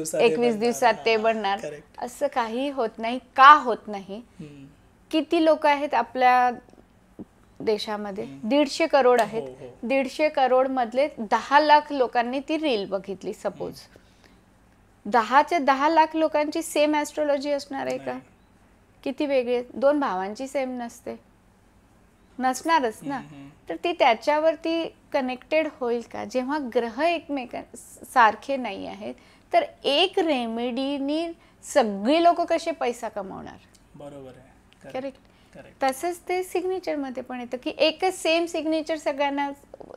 दिवसात ते बनणार. असं काही होत नाही. का होत नाही? किती लोक आहेत आपल्या देशामध्ये? 150 करोड आहेत. 150 करोड मधले 10 लाख लोकांनी ती रील बघितली. सपोज 10 लाख लोकांची सेम ॲस्ट्रॉलॉजी असणार आहे का? किती वेगळे. 2 भावांची सेम नसणारच ना. तर ती त्याच्यावरती कनेक्टेड होईल का? जेव्हा ग्रह सारखे नाही आहेत, तर एक रेमेडीनी सगळी लोक कसे पैसा कमवणार? बरोबर आहे. करेक्ट. तसंच ते सिग्नेचर मध्ये पण येतं की एकच सेम सिग्नेचर सगळ्यांना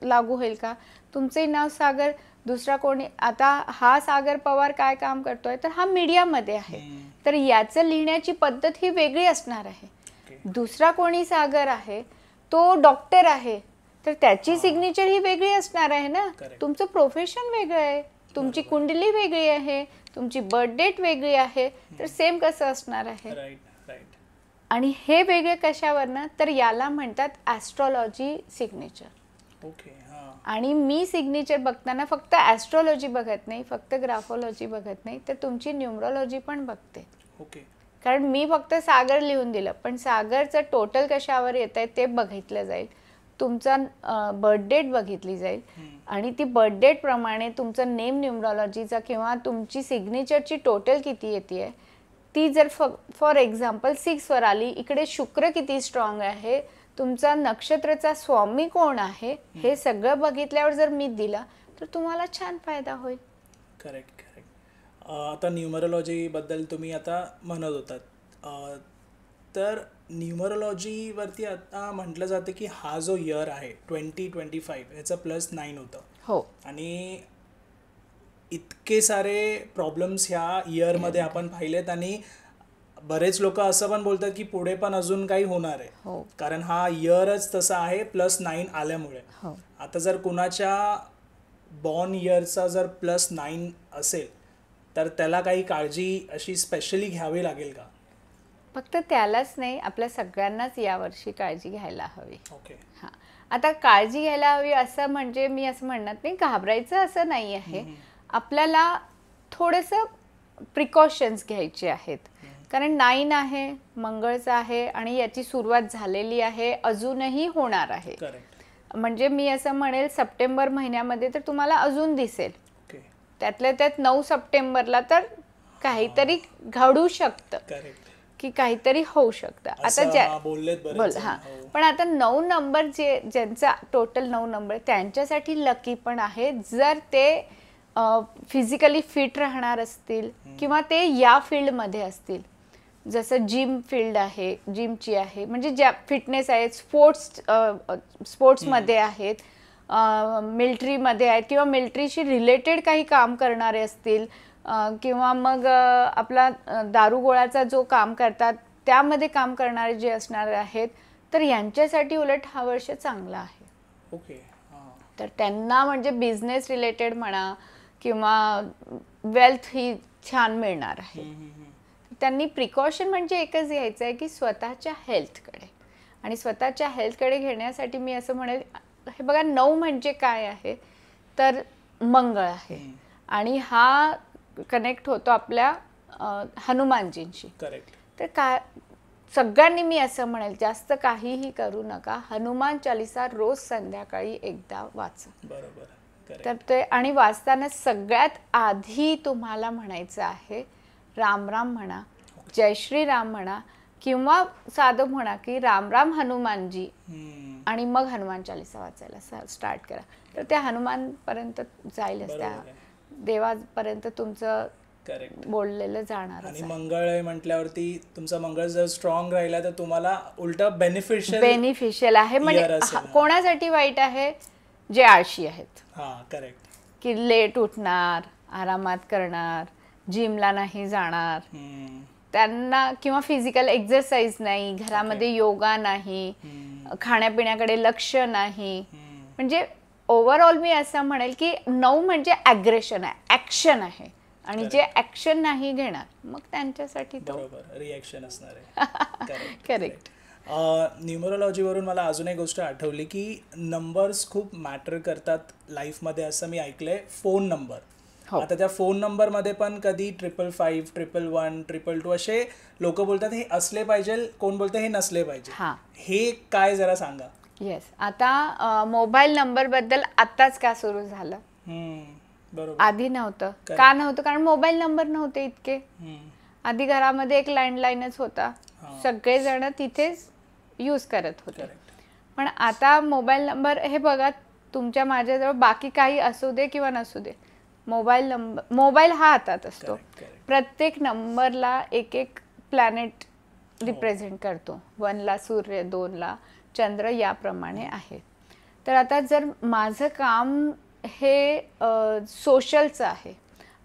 लागू होईल का? तुमचे नाव सागर, दुसरा कोणी, आता हा सागर पवार काय काम करतोय, तर हा मीडियामध्ये आहे, तर याचं लिहिण्याची पद्धत ही वेगळी असणार आहे. दुसरा कोणी सागर आहे, तो डॉक्टर आहे, तर त्याची सिग्नेचर ही वेगळी असणार आहे ना. तुमचं प्रोफेशन वेगळं आहे, तुमची कुंडली वेगळी आहे, तुमची बर्थ डेट वेगळी आहे, तर सेम कसं असणार आहे? आणि हे वेगळे कशावरनं? तर याला म्हणतात ॲस्ट्रॉलॉजी सिग्नेचर. आणि मी सिग्नेचर बघताना फक्त ॲस्ट्रॉलॉजी बघत नाही, फक्त ग्राफोलॉजी बघत नाही, तर तुमची न्यूमरोलॉजी पण बघते. कारण मी फक्त सागर लिहून दिलं, पण सागरचं टोटल कशावर येत आहे ते बघितलं जाईल, तुमचा बर्थ डेट बघितली जाईल, आणि ती बर्थ डेट प्रमाणे तुमचं नेम न्यूमरोलॉजीचा किंवा तुमची सिग्नेचरची टोटल किती येते, ती जर फॉर एक्झाम्पल 6 वर आली, इकडे शुक्र किती स्ट्रॉंग आहे, तुमचा नक्षत्राचा स्वामी कोण आहे, हे सगळं बघितल्यावर जर मी दिला तर तुम्हाला छान फायदा होईल. करेक्ट. आता न्यूमरोलॉजी बद्दल तुम्ही आता म्हणत होतात, तर न्यूमरोलॉजीवरती आता म्हटलं जातं की हा जो इयर आहे 2025 ह्याचं +9 होतं. हो. आणि इतके सारे प्रॉब्लेम्स ह्या इयरमध्ये आपण पाहिलेत, आणि बरेच लोक असं पण बोलतात की पुढे पण अजून काही होणार आहे, कारण हा इयरच तसा आहे +9 आल्यामुळे. आता जर कुणाच्या बॉर्न इयरचा जर +9 असेल, तर त्याला काही काळजी अशी स्पेशली घ्यावी लागेल का? फक्त त्यालाच नाही, आपल्या सगळ्यांनाच यावर्षी काळजी घ्यायला हवी. ओके. हां, आता काळजी घ्यायला हवी असं म्हणजे मी असं म्हणत नाही, घाबरायचं असं नाही आहे. आपल्याला थोडंसं प्रिकॉशन्स घ्यायचे आहेत, कारण 9 आहे, मंगळचं आहे, आणि याची सुरुवात झालेली आहे, अजूनही होणार आहे. म्हणजे मी असं म्हणेल सप्टेंबर महिन्यामध्ये तर तुम्हाला अजून दिसेल. त्यातल्या त्यात 9 सप्टेंबरला तर काहीतरी घडू शकतं, की काहीतरी होऊ शकतं. आता हां, पण आता 9 नंबर ज्यांचा टोटल 9 नंबर त्यांच्यासाठी लकी पण आहे, जर ते फिजिकली फिट राहणार असतील किंवा ते या फील्डमध्ये असतील. जसं जिम फील्ड आहे, जिमची आहे, म्हणजे ज्या फिटनेस आहेत, स्पोर्ट्समध्ये आहेत, मिलिटरीमध्ये आहेत, किंवा मिलिटरीशी रिलेटेड काही काम करणारे असतील, किंवा मग आपला दारुगोळाचा जो काम करतात त्यामध्ये काम करणारे जे असणार आहेत, तर यांच्यासाठी उलट हा वर्ष चांगला आहे. ओके. तर त्यांना म्हणजे बिझनेस रिलेटेड म्हणा किंवा वेल्थ ही छान मिळणार आहे. त्यांनी प्रिकॉशन म्हणजे एकच घ्यायचं आहे की स्वतःच्या हेल्थकडे, आणि स्वतःच्या हेल्थकडे घेण्यासाठी मी असं म्हणेल, हे बघा 9 म्हणजे काय आहे, तर मंगळ आहे, आणि हा कनेक्ट होतो आपल्या हनुमानजींशी. तर काय सगळ्यांनी मी असं म्हणेल, जास्त काहीही करू नका, हनुमान चालीसा रोज संध्याकाळी एकदा वाचा. तर ते, आणि वाचताना सगळ्यात आधी तुम्हाला म्हणायचं आहे राम राम म्हणा, जय श्री राम म्हणा, किंवा साधं म्हणा की राम राम हनुमानजी, आणि मग हनुमान चालीसा वाचायला स्टार्ट करा. तर त्या हनुमान पर्यंत जाईलच, त्या देवापर्यंत तुमचं बोललेलं जाणार. आणि मंगळ आहे म्हटल्यावरती तुमचा मंगळ जर स्ट्रॉंग राहिला तर तुम्हाला उलट बेनिफिशियल आहे. म्हणजे कोणासाठी वाईट आहे, जे आळशी आहेत, हा करेक्ट. की लेट उठणार, आरामात करणार, जिमला नाही जाणार, त्यांना किंवा फिजिकल एक्सरसाइज नाही, घरामध्ये योगा नाही, खाण्यापिण्याकडे लक्ष नाही. म्हणजे ओव्हरऑल मी असं म्हणेल की 9 म्हणजे ॲग्रेशन आहे, ॲक्शन आहे. आणि जे ॲक्शन नाही घेणार मग त्यांच्यासाठी बरोबर रिॲक्शन असणार आहे. करेक्ट. न्यूमरोलॉजीवरून मला अजून एक गोष्ट आठवली की नंबर्स खूप मॅटर करतात लाईफमध्ये असं मी ऐकलंय. फोन नंबर, आता त्या फोन नंबरमध्ये पण कधी 555, 111, 222 असे लोक बोलतात हे असले पाहिजे, कोण बोलतं हे नसले पाहिजे. हे काय जरा सांगा. येस, आता मोबाईल नंबर बद्दल आताच का सुरू झालं, बरोबर आधी नव्हतं. का नव्हतं? कारण मोबाईल नंबर नव्हते इतके. आधी घरामध्ये एक लँडलाईनच होता, सगळेजण तिथेच यूज करत होते. पण आता मोबाईल नंबर हे बघा, तुमच्या माझ्याजवळ बाकी काही असू दे किंवा नसू दे, मोबाईल हा हातात असतो. प्रत्येक नंबरला एक एक प्लॅनेट रिप्रेझेंट करतो. 1ला सूर्य, 2ला चंद्र, याप्रमाणे आहे. तर आता जर माझं काम हे सोशलचं आहे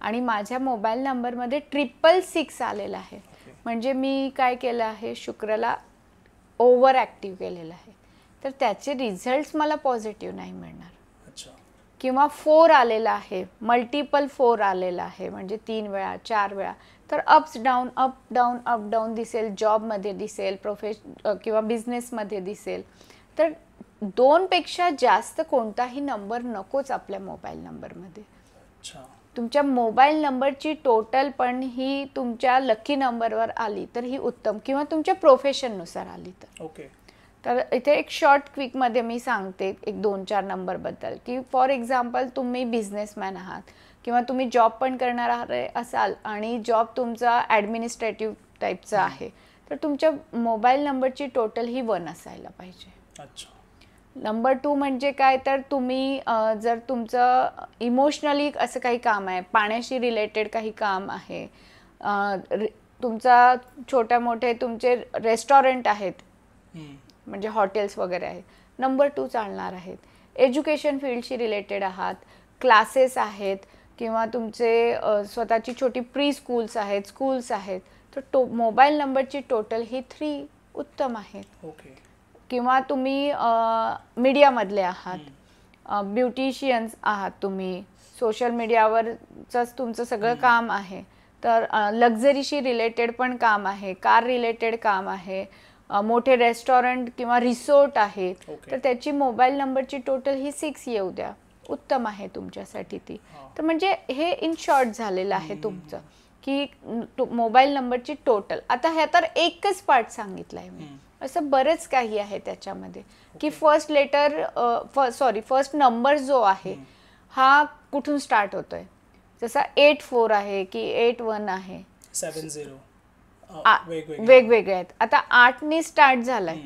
आणि माझ्या मोबाईल नंबरमध्ये 666 आलेला आहे, म्हणजे मी काय केलं आहे, शुक्रला ओव्हर ॲक्टिव्ह केलेलं आहे, तर त्याचे रिझल्ट्स मला पॉझिटिव्ह नाही मिळणार. किंवा 4 आलेला आहे, मल्टिपल 4 आलेला आहे, म्हणजे 3 वेळा 4 वेळा, तर ups down up down up down दिसेल, जॉबमध्ये दिसेल, किंवा बिझनेसमध्ये दिसेल. तर 2 पेक्षा जास्त कोणताही नंबर नकोच आपल्या मोबाईल नंबरमध्ये. तुमच्या मोबाईल नंबरची टोटल पण ही तुमच्या लकी नंबरवर आली तर ही उत्तम, किंवा तुमच्या प्रोफेशननुसार आली तर. तर इथे एक शॉर्ट क्विकमध्ये मी सांगते एक 2-4 नंबरबद्दल, की फॉर एक्झाम्पल तुम्ही बिझनेसमॅन आहात किंवा तुम्ही जॉब पण करणार असाल आणि जॉब तुमचा ॲडमिनिस्ट्रेटिव्ह टाईपचा आहे, तर तुमच्या मोबाईल नंबरची टोटल ही 1 असायला पाहिजे. नंबर 2 म्हणजे काय, तर तुम्ही जर तुमचं इमोशनली असं काही काम आहे, पाण्याशी रिलेटेड काही काम आहे, तुमचा छोट्या मोठे तुमचे रेस्टॉरंट आहेत, म्हणजे हॉटेल्स वगैरे आहेत, नंबर 2 चालणार आहेत. एज्युकेशन फील्डशी रिलेटेड आहात, क्लासेस आहेत, किंवा तुमचे स्वतःची छोटी प्री स्कूल्स आहेत, स्कूल्स आहेत, तर मोबाईल नंबरची टोटल ही 3 उत्तम आहेत. किंवा तुम्ही मीडियामधले आहात, ब्युटिशियन्स आहात, तुम्ही सोशल मीडियावरच तुमचं सगळं काम आहे, तर लक्झरीशी रिलेटेड पण काम आहे, कार रिलेटेड काम आहे, मोठे रेस्टॉरंट किंवा रिसोर्ट आहे, तर त्याची मोबाईल नंबरची टोटल ही 6 येऊ द्या, उत्तम आहे तुमच्यासाठी ती. तर म्हणजे हे इन शॉर्ट झालेलं आहे तुमचं, की मोबाईल नंबरची टोटल. आता ह्या तर एकच पार्ट सांगितला आहे मी, असं बरेच काही आहे त्याच्यामध्ये, की फर्स्ट नंबर जो आहे हा कुठून स्टार्ट होतोय. जसा 84 आहे की 81 आहे, 70 वेगवेगळे आहेत. आता 8ने स्टार्ट झालाय.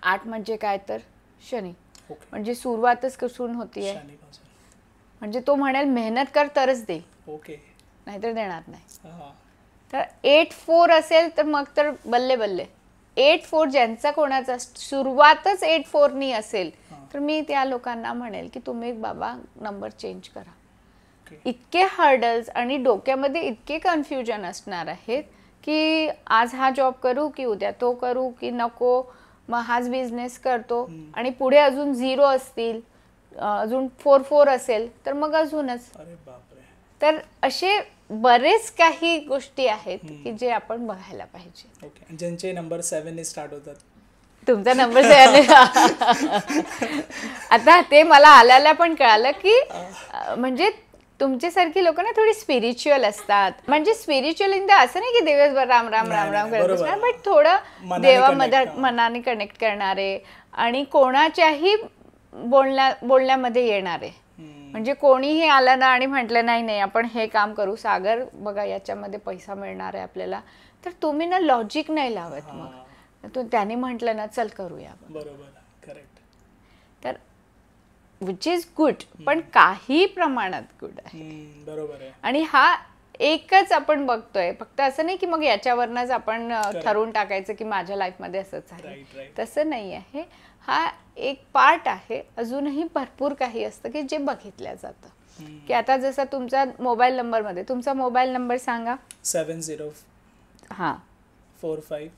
8 म्हणजे काय, तर शनी, म्हणजे सुरुवातच कसून होतीये, म्हणजे तो म्हणेल मेहनत कर तरच दे, नाहीतर देणार नाही. तर 84 असेल तर मग तर बल्ले बल्ले. 84 ज्यांचा कोणाचा सुरुवातच 84नी असेल, तर मी त्या लोकांना म्हणेल की तुम्ही बाबा नंबर चेंज करा. इतके हर्डल्स आणि डोक्यामध्ये इतके कन्फ्युजन असणार आहेत की आज हा जॉब करू की उद्या तो करू की नको, मग हाच बिझनेस करतो, आणि पुढे अजून 0 असतील, अजून 4 असेल तर मग अजूनच. तर असे बरेच काही गोष्टी आहेत की जे आपण बघायला पाहिजे. ज्यांचे नंबर 7 स्टार्ट होतात, तुमचा नंबर 7. आता ते मला आल्याला पण कळालं की म्हणजे तुमच्यासारखी लोक ना थोडी स्पिरिच्युअल असतात. म्हणजे स्पिरिच्युअल इन द असं नाही की दिवसभर राम राम राम राम करत असणार, बट थोडं देवामध्ये मनाने कनेक्ट करणारे आणि कोणाच्याही बोलण्यामध्ये येणारे. म्हणजे कोणीही आलं ना आणि म्हटलं नाही नाही आपण हे काम करू, सागर बघा याच्यामध्ये पैसा मिळणार आहे आपल्याला, तर तुम्ही ना लॉजिक नाही लावत, मग त्याने म्हटलं ना चल करूया. बरोबर, करेक्ट. तर विच इज गुड, पण काही प्रमाणात गुड आहे. बरोबर आहे. आणि हा एकच आपण बघतोय, फक्त असं नाही की मग याच्यावरनच आपण ठरवून टाकायचं की माझ्या लाईफमध्ये असंच आहे, तसं नाही आहे. हा एक पार्ट आहे, अजूनही भरपूर काही असतं की जे बघितलं जातं. की आता जसा तुमचा मोबाईल नंबरमध्ये, तुमचा मोबाईल नंबर सांगा. 7045.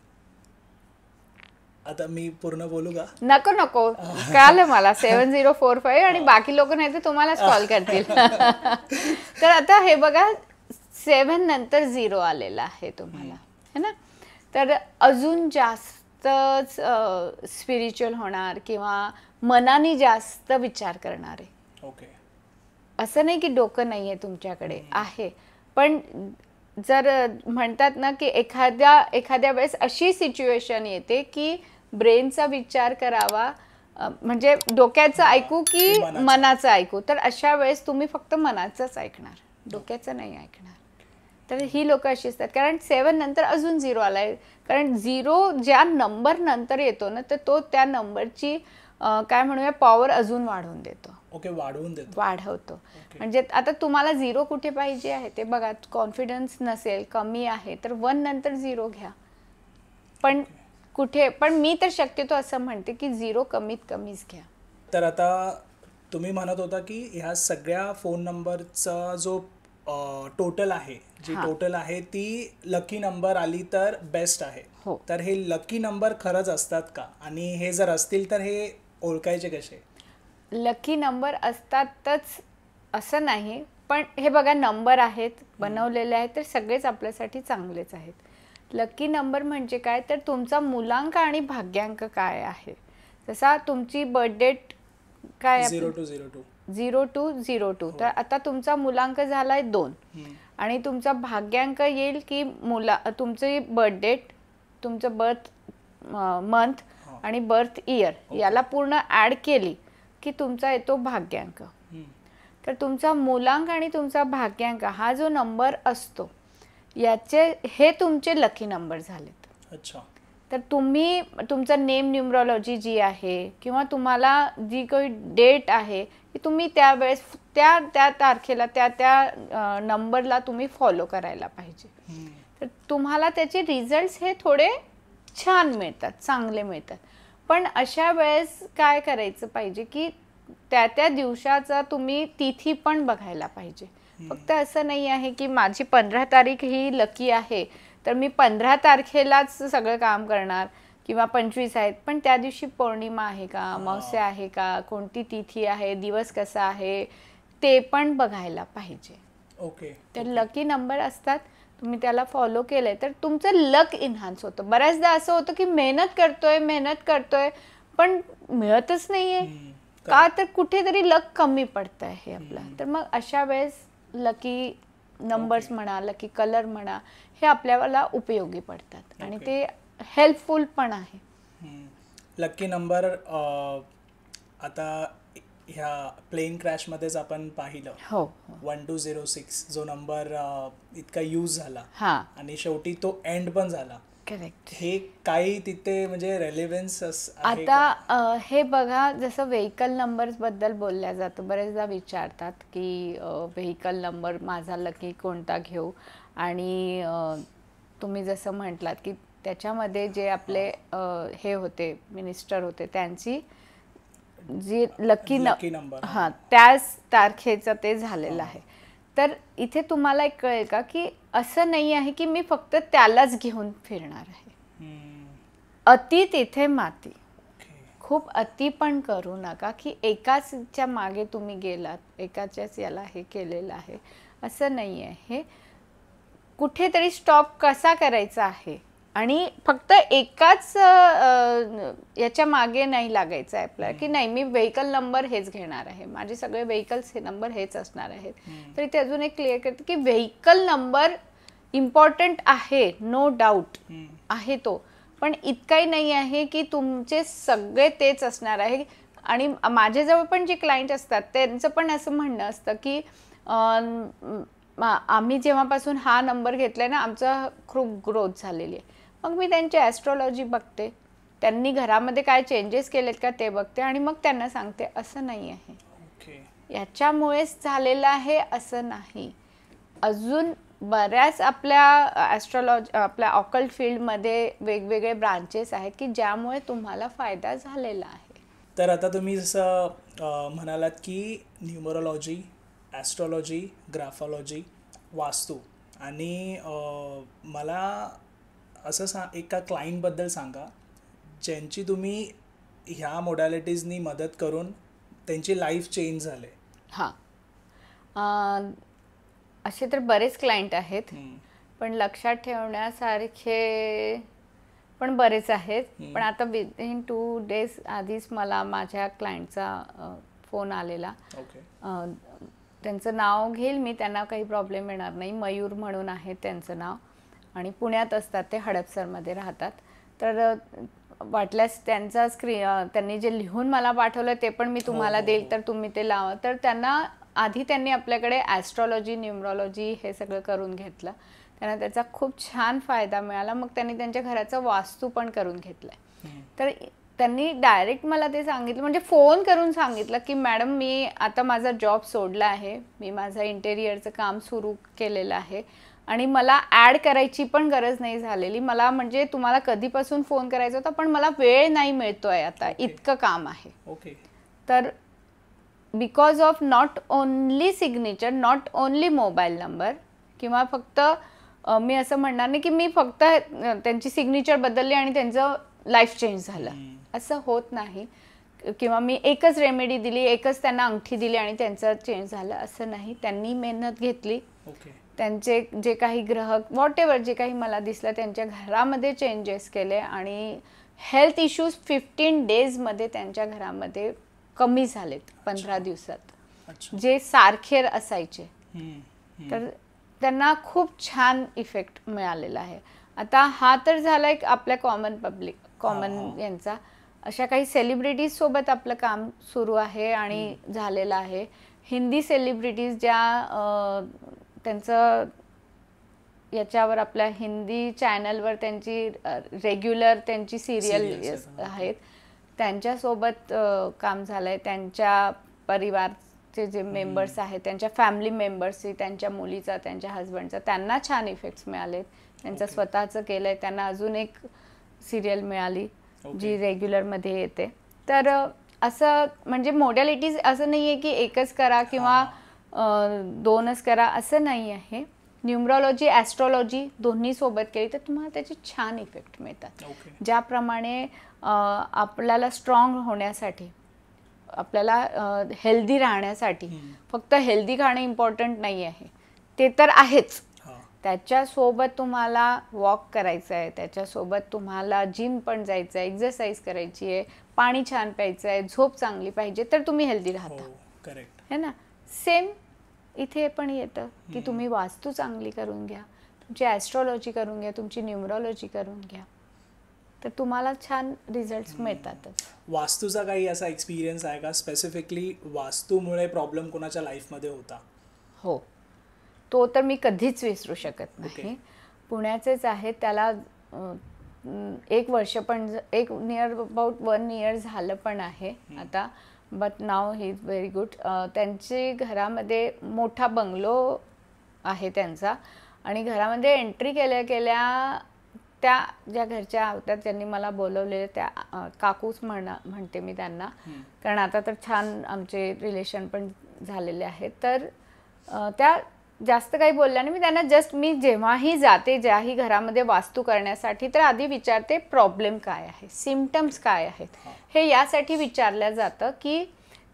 आता मी पूर्ण बोलू का? नको नको, कळालं मला. 7045 आणि बाकी लोक नाही तर तुम्हालाच कॉल करतील. तर आता हे बघा, 7 नंतर 0 आलेला आहे तुम्हाला, है ना. तर अजून जास्तच स्पिरिच्युअल होणार किंवा मनाने जास्त विचार करणार आहे. ओके. असं नाही की डोकं नाही आहे तुमच्याकडे, आहे. पण जर म्हणतात ना की एखाद्या वेळेस अशी सिच्युएशन येते की ब्रेनचा विचार करावा, म्हणजे डोक्याचं ऐकू की मनाचं ऐकू, तर अशा वेळेस तुम्ही फक्त मनाचंच ऐकणार, डोक्याचं नाही ऐकणार. तर ही लोक अशी असतात. कारण 7 नंतर अजून 0 आलाय. कारण 0 ज्या नंबर नंतर येतो ना, तर तो त्या नंबरची काय म्हणूया पॉवर अजून वाढवून देतो. ओके, वाढवतो. म्हणजे आता तुम्हाला 0 कुठे पाहिजे आहे ते बघा. कॉन्फिडन्स नसेल, कमी आहे, तर 1 नंतर 0 घ्या. पण कुठे, पण मी तर शक्यतो असं म्हणते की 0 कमीत कमीच घ्या. तर आता तुम्ही म्हणत होता की ह्या सगळ्या फोन नंबरचा जो टोटल आहे, जी टोटल आहे ती लकी नंबर आली तर बेस्ट आहे. तर हे लकी नंबर खरंच असतात का, आणि हे जर असतील तर हे ओळखायचे कसे? लकी नंबर असतातच असं नाही, पण हे बघा, नंबर आहेत बनवलेले आहेत तर सगळेच आपल्यासाठी चांगलेच आहेत. लकी नंबर म्हणजे काय, तर तुमचा मुलांक आणि भाग्यांक काय आहे. जसा तुमची बर्थ डेट काय आहे, 0202. 0202. तर आता तुमचा मुलांक झालाय 2 आणि तुमचा भाग्यांक येईल की तुमची बर्थ डेट, तुमचं बर्थ मंथ आणि बर्थ इयर याला पूर्ण ऍड केली की तुमचा येतो भाग्यांक. तर तुमचा मुलांक आणि तुमचा भाग्यांक हा जो नंबर असतो, हे तुमचे लकी नंबर झालेत. अच्छा. तर तुम्ही तुमचं नेम न्यूमरॉलॉजी जी आहे किंवा तुम्हाला जी काही डेट आहे की तुम्ही त्यावेळेस त्या तारखेला त्या नंबरला तुम्ही फॉलो करायला पाहिजे. तर तुम्हाला त्याचे रिझल्ट्स हे थोडे छान मिळतात, चांगले मिळतात. पण अशा वेळेस काय करायचं पाहिजे की त्या दिवसाचा तुम्ही तिथी पण बघायला पाहिजे. फक्त असं नाही आहे की माझी 15 तारीख ही लकी आहे तर मी 15 तारखेलाच सगळं काम करणार किंवा 25 आहेत, पण त्या दिवशी पौर्णिमा आहे का, अमावस्या आहे का, कोणती तिथी आहे, दिवस कसा आहे, ते पण बघायला पाहिजे. ओके. तर लकी नंबर असतात, तुम्ही त्याला फॉलो केलंय तर तुमचं लक इन्हान्स होतं. बऱ्याचदा असं होतं की मेहनत करतोय पण मिळतच नाहीये का, तर कुठेतरी लक कमी पडत आहे आपला. तर मग अशा वेळेस लकी नंबर्स म्हणा, लकी कलर म्हणा, हे आपल्याला उपयोगी पडतात आणि ते हेल्पफुल पण आहे. लकी नंबर आता ह्या प्लेन क्रॅश मध्येच आपण पाहिलं, 1206 जो नंबर इतका यूज झाला आणि शेवटी तो एंड पण झाला. करेक्ट. हे काही तिथे म्हणजे रेलेव्हन्स आता हे बघा, जसं व्हेकल नंबर्स बद्दल बोलल्या जातं, बरेचदा विचारतात की व्हेकल नंबर माझा लकी कोणता घेऊ, आणि तुम्ही जसं म्हटलात की त्याच्यामध्ये जे आपले हे होते मिनिस्टर होते त्यांची जी लकी नंबर त्याच तारखेचं ते झालेलं आहे. तर इथे तुम्हाला एक कळेल का की असं नाही आहे की मी फक्त त्यालाच घेऊन फिरणार आहे. अति तिथे माती. खूप अति पण करू नका की एकाच्या मागे तुम्ही गेलात, एकाच्याच याला हे केलेलं आहे, असं नाही आहे. कुठेतरी स्टॉप कसा करायचा आहे आणि फक्त एकाच याच्या मागे नाही लागायचं आहे आपल्याला की नाही मी व्हेकल नंबर हेच घेणार आहे, माझे सगळे व्हेकल्स हे नंबर हेच असणार आहेत. तर इथे अजून एक क्लिअर करते की व्हेकल नंबर इम्पॉर्टंट आहे, नो डाऊट आहे तो, पण इतकाही नाही आहे की तुमचे सगळे तेच असणार आहे. आणि माझ्याजवळ पण जे क्लायंट असतात त्यांचं पण असं म्हणणं असतं की आम्ही जेव्हापासून हा नंबर घेतलाय ना आमचा खूप ग्रोथ झालेली आहे. मग मी त्यांची ॲस्ट्रॉलॉजी बघते, त्यांनी घरामध्ये काय चेंजेस केलेत का ते बघते आणि मग त्यांना सांगते असं नाही आहे, याच्यामुळेच झालेलं आहे असं नाही. अजून बऱ्याच आपल्या आपल्या ऑकल्ट फील्डमध्ये वेगवेगळे ब्रांचेस आहेत की ज्यामुळे तुम्हाला फायदा झालेला आहे. तर आता तुम्ही जसं म्हणालात की न्यूमरोलॉजी, ॲस्ट्रॉलॉजी, ग्राफॉलॉजी, वास्तू आणि मला असं एका क्लायंटबद्दल सांगा ज्यांची तुम्ही ह्या मोडॅलिटीजनी मदत करून त्यांची लाईफ चेंज झाले. हां, असे तर बरेच क्लायंट आहेत, पण लक्षात ठेवण्यासारखे पण बरेच आहेत. पण आता विदिन 2 days आधीच मला माझ्या क्लायंटचा फोन आलेला. ओके. त्यांचं नाव घेईल मी, त्यांना काही प्रॉब्लेम येणार नाही. मयूर म्हणून आहे त्यांचं नाव आणि पुण्यात असतात ते, हडपसरमध्ये राहतात. तर वाटल्यास त्यांचा त्यांनी जे लिहून मला पाठवलं ते पण मी तुम्हाला देईल, तर तुम्ही ते लावा. तर त्यांनी आपल्याकडे ॲस्ट्रॉलॉजी, न्यूमरॉलॉजी हे सगळं करून घेतलं. त्यांना त्याचा खूप छान फायदा मिळाला. मग त्यांनी त्यांच्या घराचा वास्तू पण करून घेतलाय. तर त्यांनी डायरेक्ट मला ते सांगितलं, म्हणजे फोन करून सांगितलं की मॅडम मी आता माझा जॉब सोडला आहे, मी माझं इंटेरियरचं काम सुरू केलेलं आहे आणि मला ॲड करायची पण गरज नाही झालेली. मला म्हणजे तुम्हाला कधीपासून फोन करायचा होता पण मला वेळ नाही मिळतोय आता, इतकं काम आहे. ओके. तर because of not only signature, not only mobile number, किंवा फक्त मी असं म्हणणार नाही की मी फक्त त्यांची सिग्नेचर बदलली आणि त्यांचं लाईफ चेंज झालं, असं होत नाही. किंवा मी एकच रेमेडी दिली, एकच त्यांना अंगठी दिली आणि त्यांचं चेंज झालं, असं नाही. त्यांनी मेहनत घेतली. त्यांचे जे काही ग्रह व्हॉट एव्हर जे काही मला दिसलं त्यांच्या घरामध्ये चेंजेस केले आणि हेल्थ इश्यूज 15 days त्यांच्या घरामध्ये कमी झालेत. 15 दिवसात जे सारखे असायचे. तर त्यांना खूप छान इफेक्ट मिळालेला आहे. आता हा तर झाला एक आपल्या कॉमन यांचा. अशा काही सेलिब्रिटीज सोबत आपलं काम सुरू आहे आणि झालेलं आहे. हिंदी सेलिब्रिटीज ज्या त्यांचं याच्यावर आपल्या हिंदी चॅनलवर त्यांची रेग्युलर त्यांची सिरियल आहेत, त्यांच्यासोबत काम झालं आहे. त्यांच्या परिवारचे जे मेंबर्स आहेत, त्यांच्या फॅमिली मेंबर्सची, त्यांच्या मुलीचा, त्यांच्या हजबंडचा, त्यांना छान इफेक्ट्स मिळालेत. त्यांचं स्वतःचं केलं आहे. त्यांना अजून एक सिरियल मिळाली जी रेग्युलरमध्ये येते. तर असं म्हणजे मोडॅलिटीज असं नाही आहे की एकच करा किंवा 2च करा, असं नाही आहे. न्यूमरॉलॉजी, ॲस्ट्रॉलॉजी दोन्ही सोबत केली तर तुम्हाला त्याचे छान इफेक्ट मिळतात. ज्याप्रमाणे आपल्याला स्ट्रॉंग होण्यासाठी, आपल्याला हेल्दी राहण्यासाठी फक्त हेल्दी खाणं इम्पॉर्टंट नाही आहे, ते तर आहेच. त्याच्यासोबत तुम्हाला वॉक करायचं आहे, त्याच्यासोबत तुम्हाला जिम पण जायचं आहे, एक्सरसाइज करायची आहे, पाणी छान प्यायचं आहे, झोप चांगली पाहिजे, तर तुम्ही हेल्दी राहता. करेक्ट है ना. सेम इथे पण येतं की तुम्ही वास्तू चांगली करून घ्या, तुमची ॲस्ट्रॉलॉजी करून घ्या, तुमची न्यूमरॉलॉजी करून घ्या, तर तुम्हाला छान रिझल्ट्स मिळतातच. वास्तूचा काही असा एक्सपिरियन्स आहे का स्पेसिफिकली वास्तूमुळे प्रॉब्लेम कोणाच्या लाईफमध्ये होता? हो, तो तर मी कधीच विसरू शकत नाही. पुण्याचेच आहेत. त्याला 1 वर्ष पण, एक नियर अबाउट 1 year झालं पण आहे आता. But now he is very good. त्यांची घरामध्ये मोठा बंगलो आहे त्यांचा आणि घरामध्ये एंट्री केल्या त्या ज्या घरच्या होत्या त्यांनी मला बोलवलेले, त्या काकूच म्हणते मी त्यांना, कारण आता तर छान आमचे रिलेशन पण झालेले आहेत. तर त्या जास्त काही बोलल्या नाही. मी त्यांना जस्ट मी जेव्हाही जाते ज्याही घरामध्ये वास्तू करण्यासाठी तर आधी विचारते प्रॉब्लेम काय आहे, सिम्पटम्स काय आहेत, हे यासाठी विचारलं जातं की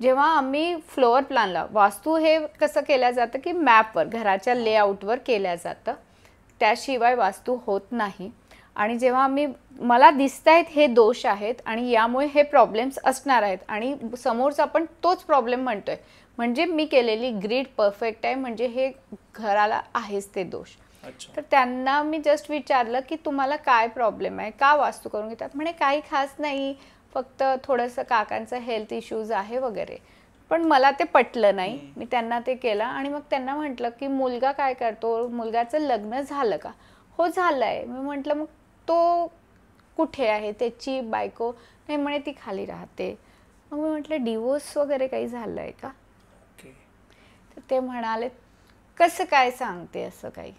जेव्हा आम्ही फ्लोअर प्लॅनला, वास्तू हे कसं केलं जातं की मॅपवर, घराच्या लेआउटवर केलं जातं, त्याशिवाय वास्तू होत नाही. आणि जेव्हा मला दिसत आहेत हे दोष आहेत आणि यामुळे हे प्रॉब्लेम्स असणार आहेत आणि समोरचा पण तोच प्रॉब्लेम म्हणतोय, म्हणजे मी केलेली ग्रीड परफेक्ट आहे, म्हणजे हे घराला आहेच ते दोष. तर त्यांना मी जस्ट विचारलं की तुम्हाला काय प्रॉब्लेम आहे, का वास्तू करून घेतात. म्हणे काही खास नाही, फक्त थोडंसं काकांचं हेल्थ इश्यूज आहे वगैरे. पण मला ते पटलं नाही. मी त्यांना ते केलं आणि मग त्यांना म्हटलं की मुलगा काय करतो, मुलगाचं लग्न झालं का? हो झालं आहे. मी म्हटलं मग तो कुठे आहे, त्याची बायको? नाही म्हणे ती खाली राहते. मग मी म्हटलं डिवोर्स वगैरे काही झालं आहे का? तर ते म्हणाले कसं काय सांगते असं काही.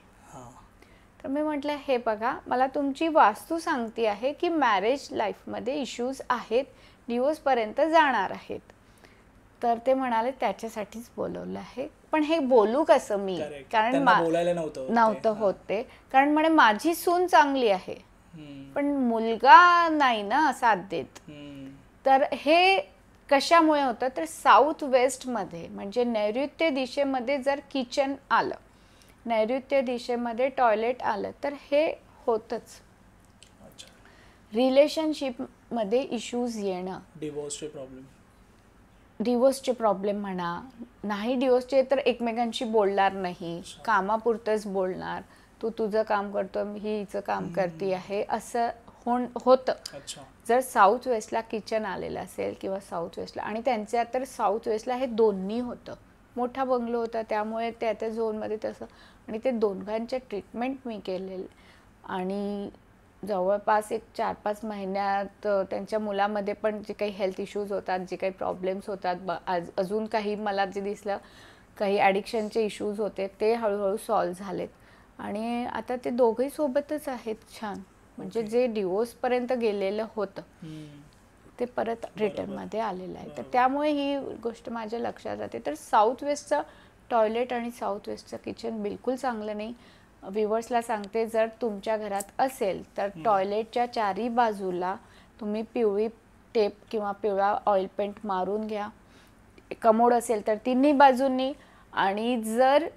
तर मी म्हटलं हे बघा, मला तुमची वास्तू सांगते आहे की मॅरेज लाईफमध्ये इश्यूज आहेत, डिवोर्सपर्यंत जाणार आहेत. तर ते म्हणाले त्याच्यासाठीच बोलवलं आहे. पण हे बोलू कसं मी, कारण बोलायला नव्हतं होत ते. कारण म्हणे माझी सून चांगली आहे पण मुलगा नाही ना साथ देत. तर हे कशामुळे होतं, तर साऊथ वेस्टमध्ये म्हणजे नैऋत्य दिशेमध्ये जर किचन आलं, नैऋत्य दिशेमध्ये टॉयलेट आलं तर हे होतच. रिलेशनशिपमध्ये इश्यूज येणं, डिवोर्सचे प्रॉब्लेम म्हणा, नाही डिवोर्सचे तर एकमेकांशी बोलणार नाही, कामापुरतंच बोलणार, तू तुझं काम करतो मी हिचं काम करते आहे असं होतं. जर साऊथ वेस्टला किचन आलेलं असेल किंवा साऊथ वेस्टला, आणि त्यांच्या तर साऊथ वेस्टला हे दोन्ही होतं, मोठा बंगलो होता त्यामुळे त्या झोनमध्ये तसं. आणि ते दोघांच्या ट्रीटमेंट मी केलेलं आणि जवळपास एक 4-5 महिन्यात त्यांच्या मुलामध्ये पण जे काही हेल्थ इश्यूज होतात, जे काही प्रॉब्लेम्स होतात, अजून काही मला जे दिसलं काही ॲडिक्शनचे इश्यूज होते ते हळूहळू सॉल्व्ह झालेत. आणि आता ते दोघंही सोबतच आहेत छान. म्हणजे जे डिवोर्सपर्यंत गेलेलं होतं ते परत रिटर्नमध्ये आलेलं आहे. तर त्यामुळे ही गोष्ट माझ्या लक्षात राहते. तर साऊथ वेस्टचं टॉयलेट आणि साऊथ वेस्टचं किचन बिलकुल चांगलं नाही. व्ह्युअर्सला सांगते, जर तुमच्या घरात असेल तर टॉयलेटच्या चारी बाजूला तुम्ही पिवळी टेप किंवा पिवळा ऑइल पेंट मारून घ्या. कमोड असेल तर तिन्ही बाजूंनी. आणि जर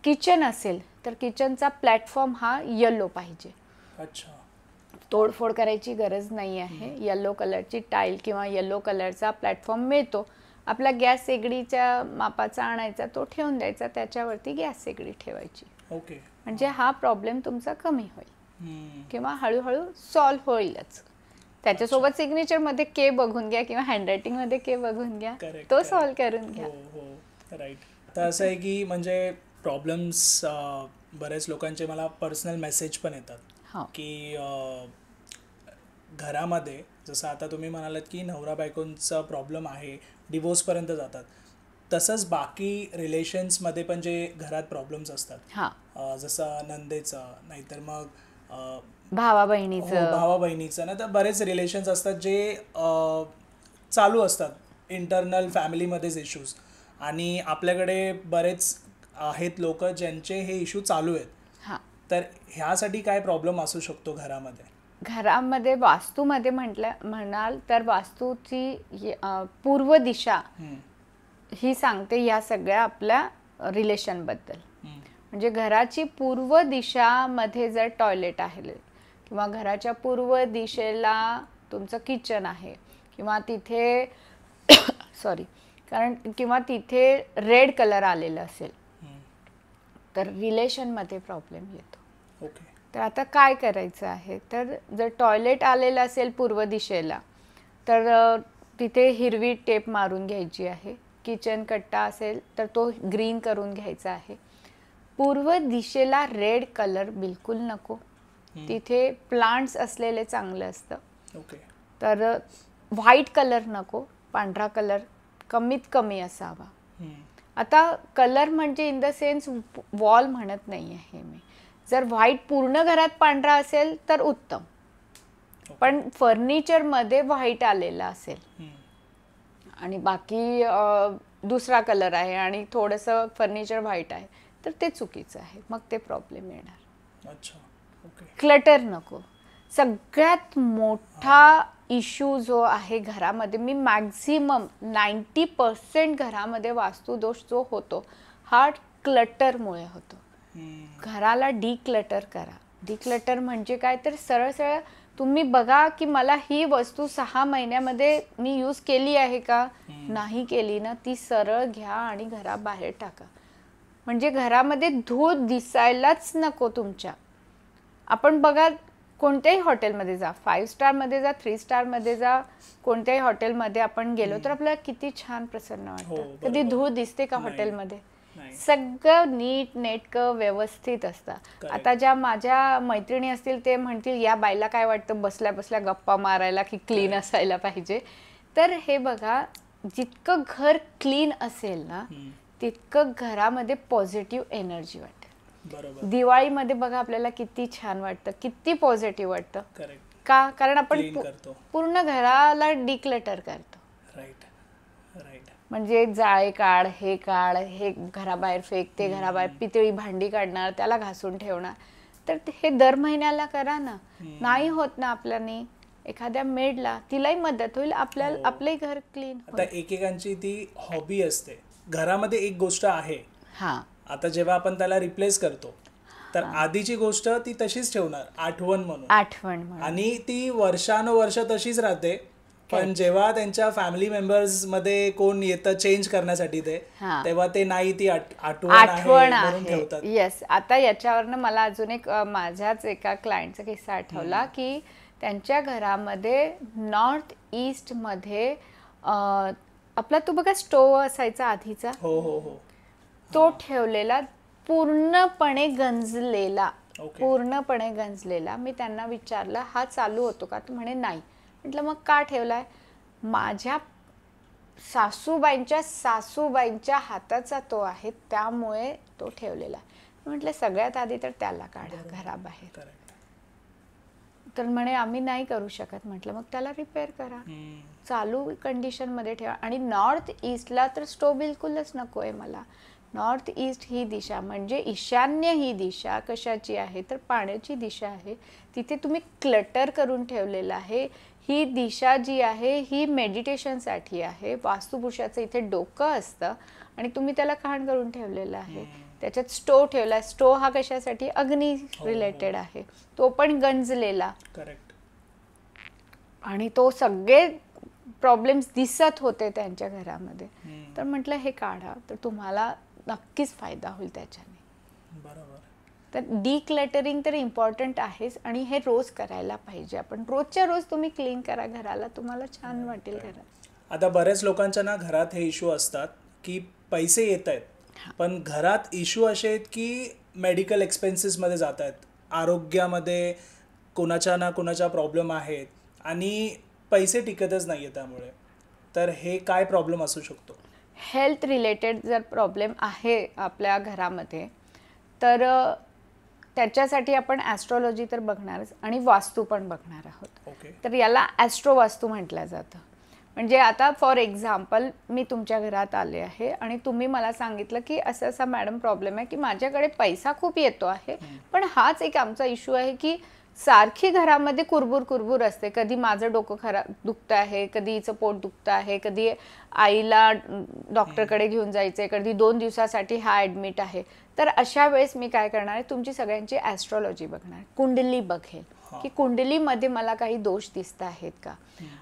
किचन असेल तर किचनचा प्लॅटफॉर्म हा येलो पाहिजे. तोडफोड करायची गरज नाही आहे. येलो कलरची टाईल किंवा येलो कलरचा प्लॅटफॉर्म मिळतो. आपला गॅस शेगडीच्या मापाचा आणायचा, तो ठेवून द्यायचा, त्याच्यावरती गॅस शेगडी ठेवायची. म्हणजे हा प्रॉब्लेम तुमचा कमी होईल किंवा हळूहळू सॉल्व्ह होईलच. त्याच्यासोबत सिग्नेचर मध्ये के बघून घ्या किंवा हँडरायटिंग मध्ये के बघून घ्या, तो सॉल्व्ह करून घ्या. राईट. तर असं आहे की म्हणजे प्रॉब्लेम्स बरेच लोकांचे मला पर्सनल मेसेज पण येतात की घरामध्ये जसं आता तुम्ही म्हणालात की नवरा बायकोंचा प्रॉब्लेम आहे, डिवोर्सपर्यंत जातात, तसंच बाकी रिलेशन्समध्ये पण जे घरात प्रॉब्लेम्स असतात, जसं नंदेचं नाहीतर मग भावा बहिणीचं ना, तर बरेच रिलेशन्स असतात जे चालू असतात इंटरनल फॅमिलीमध्येच इश्यूज. आणि आपल्याकडे बरेच आहेत लोक ज्यांचे हे इश्यू चालू आहेत. तर ह्यासाठी काय प्रॉब्लेम असू शकतो घरामध्ये? वास्तूमध्ये म्हणाल तर वास्तूची पूर्व दिशा ही सांगते या सगळ्या आपल्या रिलेशनबद्दल. म्हणजे घराची पूर्व दिशामध्ये जर टॉयलेट आहे किंवा घराच्या पूर्व दिशेला तुमचं किचन आहे किंवा तिथे किंवा तिथे रेड कलर आलेला असेल तर रिलेशनमध्ये प्रॉब्लेम येतो. तर आता काय करायचं आहे, तर जर टॉयलेट आलेलं असेल पूर्व दिशेला तर तिथे हिरवी टेप मारून घ्यायची आहे. किचन कट्टा असेल तर तो ग्रीन करून घ्यायचा आहे. पूर्व दिशेला रेड कलर बिलकुल नको, तिथे प्लांट्स असलेले चांगलं असतं. तर व्हाईट कलर नको, पांढरा कलर कमीत कमी असावा. आता कलर म्हणजे इन द सेन्स वॉल म्हणत नाही आहे मी. जर व्हाईट पूर्ण घरात पांढरा असेल तर उत्तम, पण फर्निचरमध्ये व्हाईट आलेला असेल आणि बाकी दुसरा कलर आहे आणि थोडंसं फर्निचर व्हाईट आहे तर ते चुकीचं आहे, मग ते प्रॉब्लेम येणार. क्लटर नको. सगळ्यात मोठा इश्यू जो आहे घरामध्ये, मी मॅक्झिमम 90% घरामध्ये वास्तुदोष जो होतो हा क्लटरमुळे होतो. घराला डिक्लटर करा. डिक्लटर म्हणजे काय, तर सरळ सरळ तुम्ही बघा की मला ही वस्तू 6 महिन्यामध्ये मी यूज केली आहे का, नाही केली ना, ती सरळ घ्या आणि घराबाहेर टाका. म्हणजे घरामध्ये धूळ दिसायलाच नको तुमच्या. आपण बघा कोणत्याही हॉटेलमध्ये जा, 5 स्टारमध्ये जा, 3 स्टारमध्ये जा, कोणत्याही हॉटेलमध्ये आपण गेलो तर आपल्याला किती छान प्रसन्न वाटतं. कधी धूळ दिसते का हॉटेलमध्ये? सगळं नीट नेटकं व्यवस्थित असतं. आता ज्या माझ्या मैत्रिणी असतील ते म्हणतील या बाईला काय वाटतं बसल्या बसल्या गप्पा मारायला की क्लीन असायला पाहिजे. तर हे बघा, जितकं घर क्लीन असेल ना तितकं घरामध्ये पॉझिटिव्ह एनर्जी वाटेल. बरोबर. दिवाळीमध्ये बघा आपल्याला किती छान वाटतं, किती पॉझिटिव्ह वाटतं. करेक्ट. का? कारण आपण क्लीन करतो. पूर्ण घराला डिक्लटर करतो. Right right. म्हणजे जाळे काढ, हे काढ, हे घराबाहेर फेक, ते घराबाहेर, पितळी भांडी काढणार, त्याला घासून ठेवणार. तर हे दर महिन्याला करा ना. नाही होत ना आपल्याने, एखाद्या मेडला तिलाही मदत होईल, आपल्याला आपलंही घर क्लीन आता एकेकांची ती हॉबी असते. घरामध्ये एक गोष्ट आहे, हा आता जेव्हा आपण त्याला रिप्लेस करतो तर आधीची गोष्ट ती तशीच ठेवणार, आठवण म्हणून, आठवण आणि ती वर्षानुवर्ष तशीच राहते. पण जेव्हा त्यांच्या फॅमिली मेंबर्स मध्ये कोण येतं चेंज करण्यासाठी ते, तेव्हा ते नाही, ती आठवण म्हणून ठेवतात. येस. आता याच्यावरनं मला अजून एक माझ्याच एका क्लायंटचा किस्सा आठवला की त्यांच्या घरामध्ये नॉर्थ ईस्ट मध्ये आपला तो बघा स्टोव असायचा आधीचा, हो हो हो, तो ठेवलेला, पूर्णपणे गंजलेला, पूर्णपणे गंजलेला. मी त्यांना विचारलं हा चालू होतो का? तर म्हणे नाही. म्हटलं मग का ठेवलाय? माझ्या सासूबाईंच्या हाताचा तो आहे, त्यामुळे तो ठेवलेला. म्हटलं सगळ्यात आधी तर त्याला काढा घराबाहेर. तर म्हणे आम्ही नाही करू शकत. म्हटलं मग त्याला रिपेअर करा, चालू कंडिशन मध्ये ठेवा. आणि नॉर्थ ईस्टला तर स्टोव बिलकुलच नको आहे मला. नॉर्थ ईस्ट ही दिशा म्हणजे ईशान्य ही दिशा कशाची आहे? तर पाण्याची दिशा आहे. तिथे तुम्ही क्लटर करून ठेवलेलं आहे. ही दिशा जी आहे ही मेडिटेशनसाठी आहे. वास्तुपुरुषाचं इथे डोकं असतं आणि तुम्ही त्याला खाण करून ठेवलेलं आहे. त्याच्यात स्टोव ठेवला. स्टोव हा कशासाठी? अग्नी रिलेटेड आहे. तो पण गंजलेला. करेक्ट. आणि तो सगळे प्रॉब्लेम्स दिसत होते त्यांच्या घरामध्ये. तर म्हटलं हे काढा, तर तुम्हाला नक्कीच फायदा होईल त्याच्याने. बरोबर. तर डिक्लटरिंग तर इम्पॉर्टंट आहेच आणि हे रोज करायला पाहिजे. आपण रोजच्या रोज तुम्ही क्लीन करा घराला, तुम्हाला छान वाटेल घरात. आता बऱ्याच लोकांच्या ना घरात हे इश्यू असतात की पैसे येत आहेत, पण घरात इश्यू असे आहेत की मेडिकल एक्सपेन्सेसमध्ये जात आहेत, आरोग्यामध्ये कोणाच्या ना कोणाच्या प्रॉब्लेम आहेत आणि पैसे टिकतच नाही आहे त्यामुळे. तर हे काय प्रॉब्लेम असू शकतो? हेल्थ रिलेटेड जर प्रॉब्लेम आहे आपल्या घरामध्ये तर त्याच्यासाठी आपण ॲस्ट्रॉलॉजी तर बघणारच आणि वास्तू पण बघणार आहोत. तर याला ॲस्ट्रो वास्तू म्हटलं जातं. म्हणजे आता फॉर एक्झाम्पल मी तुमच्या घरात आले आहे आणि तुम्ही मला सांगितलं की असं असा मॅडम प्रॉब्लेम आहे की माझ्याकडे पैसा खूप येतो आहे, पण हाच एक आमचा इश्यू आहे की सारखी घरामध्ये कुरबुर असते. कधी माझं डोकं खराब दुखतं आहे, कधी हिचं पोट दुखतं आहे, कधी आईला डॉक्टरकडे घेऊन जायचंय, कधी 2 दिवसासाठी हा ॲडमिट आहे. तर अशा वेळेस मी काय करणार आहे, तुमची सगळ्यांची ॲस्ट्रॉलॉजी बघणार, कुंडली बघेल की कुंडलीमध्ये मला काही दोष दिसत आहेत का.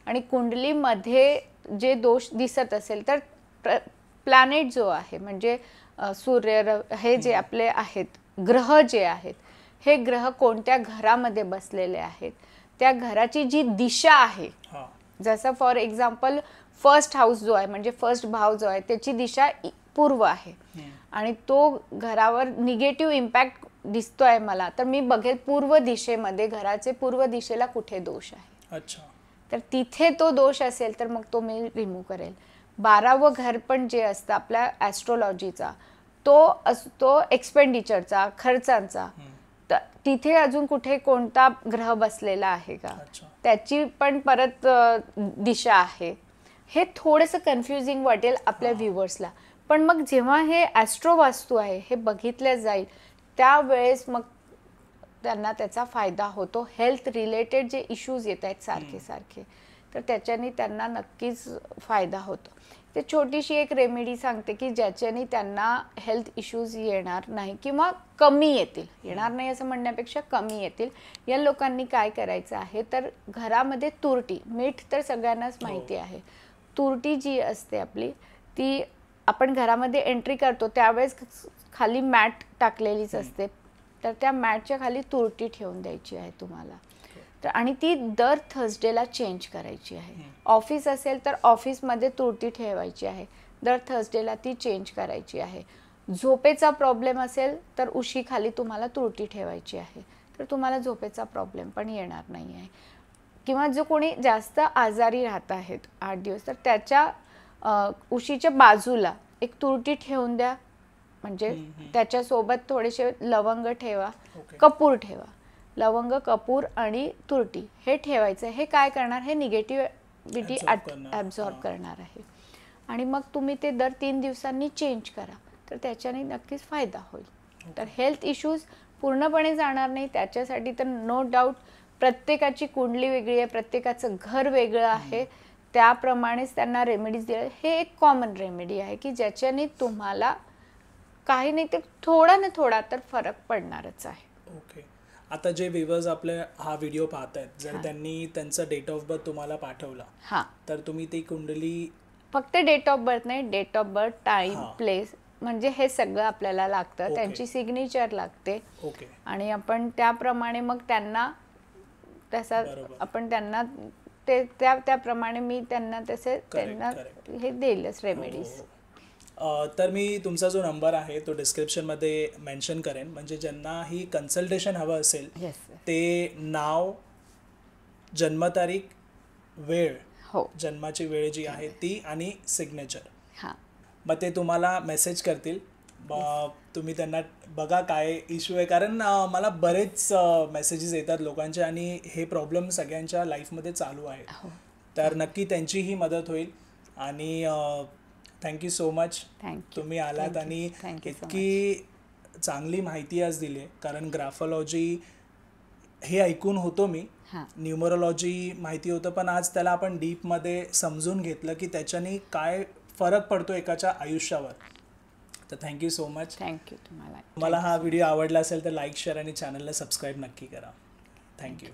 आणि कुंडलीमध्ये जे दोष दिसत असेल तर प्लॅनेट जो आहे म्हणजे सूर्य, हे जे आपले आहेत ग्रह जे आहेत, हे ग्रह कोणत्या घरामध्ये बसलेले आहेत, त्या घराची जी दिशा आहे, जसं फॉर एक्झाम्पल फर्स्ट हाऊस जो आहे म्हणजे फर्स्ट भाव जो आहे त्याची दिशा पूर्व आहे आणि तो घरावर निगेटिव्ह इम्पॅक्ट दिसतोय मला, तर मी बघेल पूर्व दिशेमध्ये घराचे पूर्व दिशेला कुठे दोष आहे. अच्छा. तर तिथे तो दोष असेल तर मग तो मी रिमूव्ह करेल. 12वं घर पण जे असतं आपल्या ॲस्ट्रॉलॉजीचा, तो असतो एक्सपेंडिचरचा, खर्चांचा. तिथे अजून कुठे कोणता ग्रह बसलेला आहे का, त्याची पण परत दिशा आहे. हे थोडंसं कन्फ्युजिंग वाटेल आपल्या व्ह्युअर्सला, पण मग जेव्हा हे ॲस्ट्रो वास्तू आहे हे बघितलं जाईल त्यावेळेस मग त्यांना त्याचा फायदा होतो. हेल्थ रिलेटेड जे इश्यूज येत आहेत सारखे तर त्याच्याने त्यांना नक्कीच फायदा होतो. ते छोटीशी एक रेमेडी सांगते की ज्याच्याने त्यांना हेल्थ इश्यूज येणार नाही किंवा कमी येतील. येणार नाही असं म्हणण्यापेक्षा कमी येतील. या लोकांनी काय करायचं आहे तर घरामध्ये तुरटी, मीठ तर सगळ्यांनाच माहिती आहे, तुरटी जी असते आपली ती आपण घरामध्ये एंट्री करतो त्यावेळेस खाली मॅट टाकलेलीच असते, तर त्या मॅटच्या खाली तुरटी ठेवून द्यायची आहे तुम्हाला. तर आणि ती दर थर्सडेला चेंज करायची आहे. ऑफिस असेल तर ऑफिसमध्ये तुरटी ठेवायची आहे, दर थर्सडेला ती चेंज करायची आहे. झोपेचा प्रॉब्लेम असेल तर उशीखाली तुम्हाला तुरटी ठेवायची आहे, तर तुम्हाला झोपेचा प्रॉब्लेम पण येणार नाही आहे. किंवा जो कोणी जास्त आजारी राहत आहेत 8 दिवस तर त्याच्या उशीच्या बाजूला एक तुरटी ठेवून द्या म्हणजे त्याच्यासोबत थोडेसे लवंग ठेवा, ओके. कपूर ठेवा. लवंग, कपूर आणि तुरटी हे ठेवायचं. हे काय करणार, हे निगेटिव्हिटी ॲब्झॉर्ब करणार आहे. आणि मग तुम्ही ते दर 3 दिवसांनी चेंज करा, तर त्याच्याने नक्कीच फायदा होईल. तर हेल्थ इश्यूज पूर्णपणे जाणार नाही. त्याच्यासाठी तर नो डाऊट प्रत्येकाची कुंडली वेगळी आहे, प्रत्येकाचं घर वेगळं आहे, त्याप्रमाणेच त्यांना रेमेडीज दिल्या. हे एक कॉमन रेमेडी आहे की ज्याच्याने तुम्हाला काही नाही तर थोडा ना थोडा तर फरक पडणारच आहे. ओके. आता जे व्ह्यूअर्स आपले हा व्हिडिओ पाहत आहेत, जर त्यांनी त्यांचा डेट ऑफ बर्थ तुम्हाला पाठवला, हां, तर तुम्ही ती कुंडली फक्त डेट ऑफ बर्थ नाही, date of birth, time, place, म्हणजे हे सगळं आपल्याला लागतं. ओके. त्यांची सिग्नेचर लागते. ओके. आणि आपण त्याप्रमाणे मग त्यांना तसा बरोबर. आपण त्यांना ते त्याप्रमाणे मी त्यांना तसे त्यांना correct. हे देईलच रेमेडीज. तर मी तुमचा जो नंबर आहे तो डिस्क्रिप्शनमध्ये मेन्शन करेन, म्हणजे ज्यांना ही कन्सल्टेशन हवं असेल येस. ते नाव, जन्मतारीख, वेळ, हो. जन्माची वेळ जी आहे ती आणि सिग्नेचर, हां, मग ते तुम्हाला मेसेज करतील. तुम्ही त्यांना बघा काय इश्यू आहे, कारण मला बरेच मेसेजेस येतात लोकांचे आणि हे प्रॉब्लेम सगळ्यांच्या लाईफमध्ये चालू आहे. हो. तर नक्की त्यांचीही मदत होईल. आणि थँक्यू सो मच, थँक्यू. तुम्ही आलात आणि Thank you so इतकी चांगली माहिती आज दिली आहे. कारण ग्राफॉलॉजी हे ऐकून होतो मी, हां, न्यूमरोलॉजी माहिती होतं, पण आज त्याला आपण डीपमध्ये समजून घेतलं की त्याच्याने काय फरक पडतो एकाच्या आयुष्यावर. तर थँक्यू सो मच. थँक्यू तुम्हाला. तुम्हाला हा व्हिडिओ आवडला असेल तर लाईक, शेअर आणि चॅनलला सबस्क्राईब नक्की करा. थँक्यू.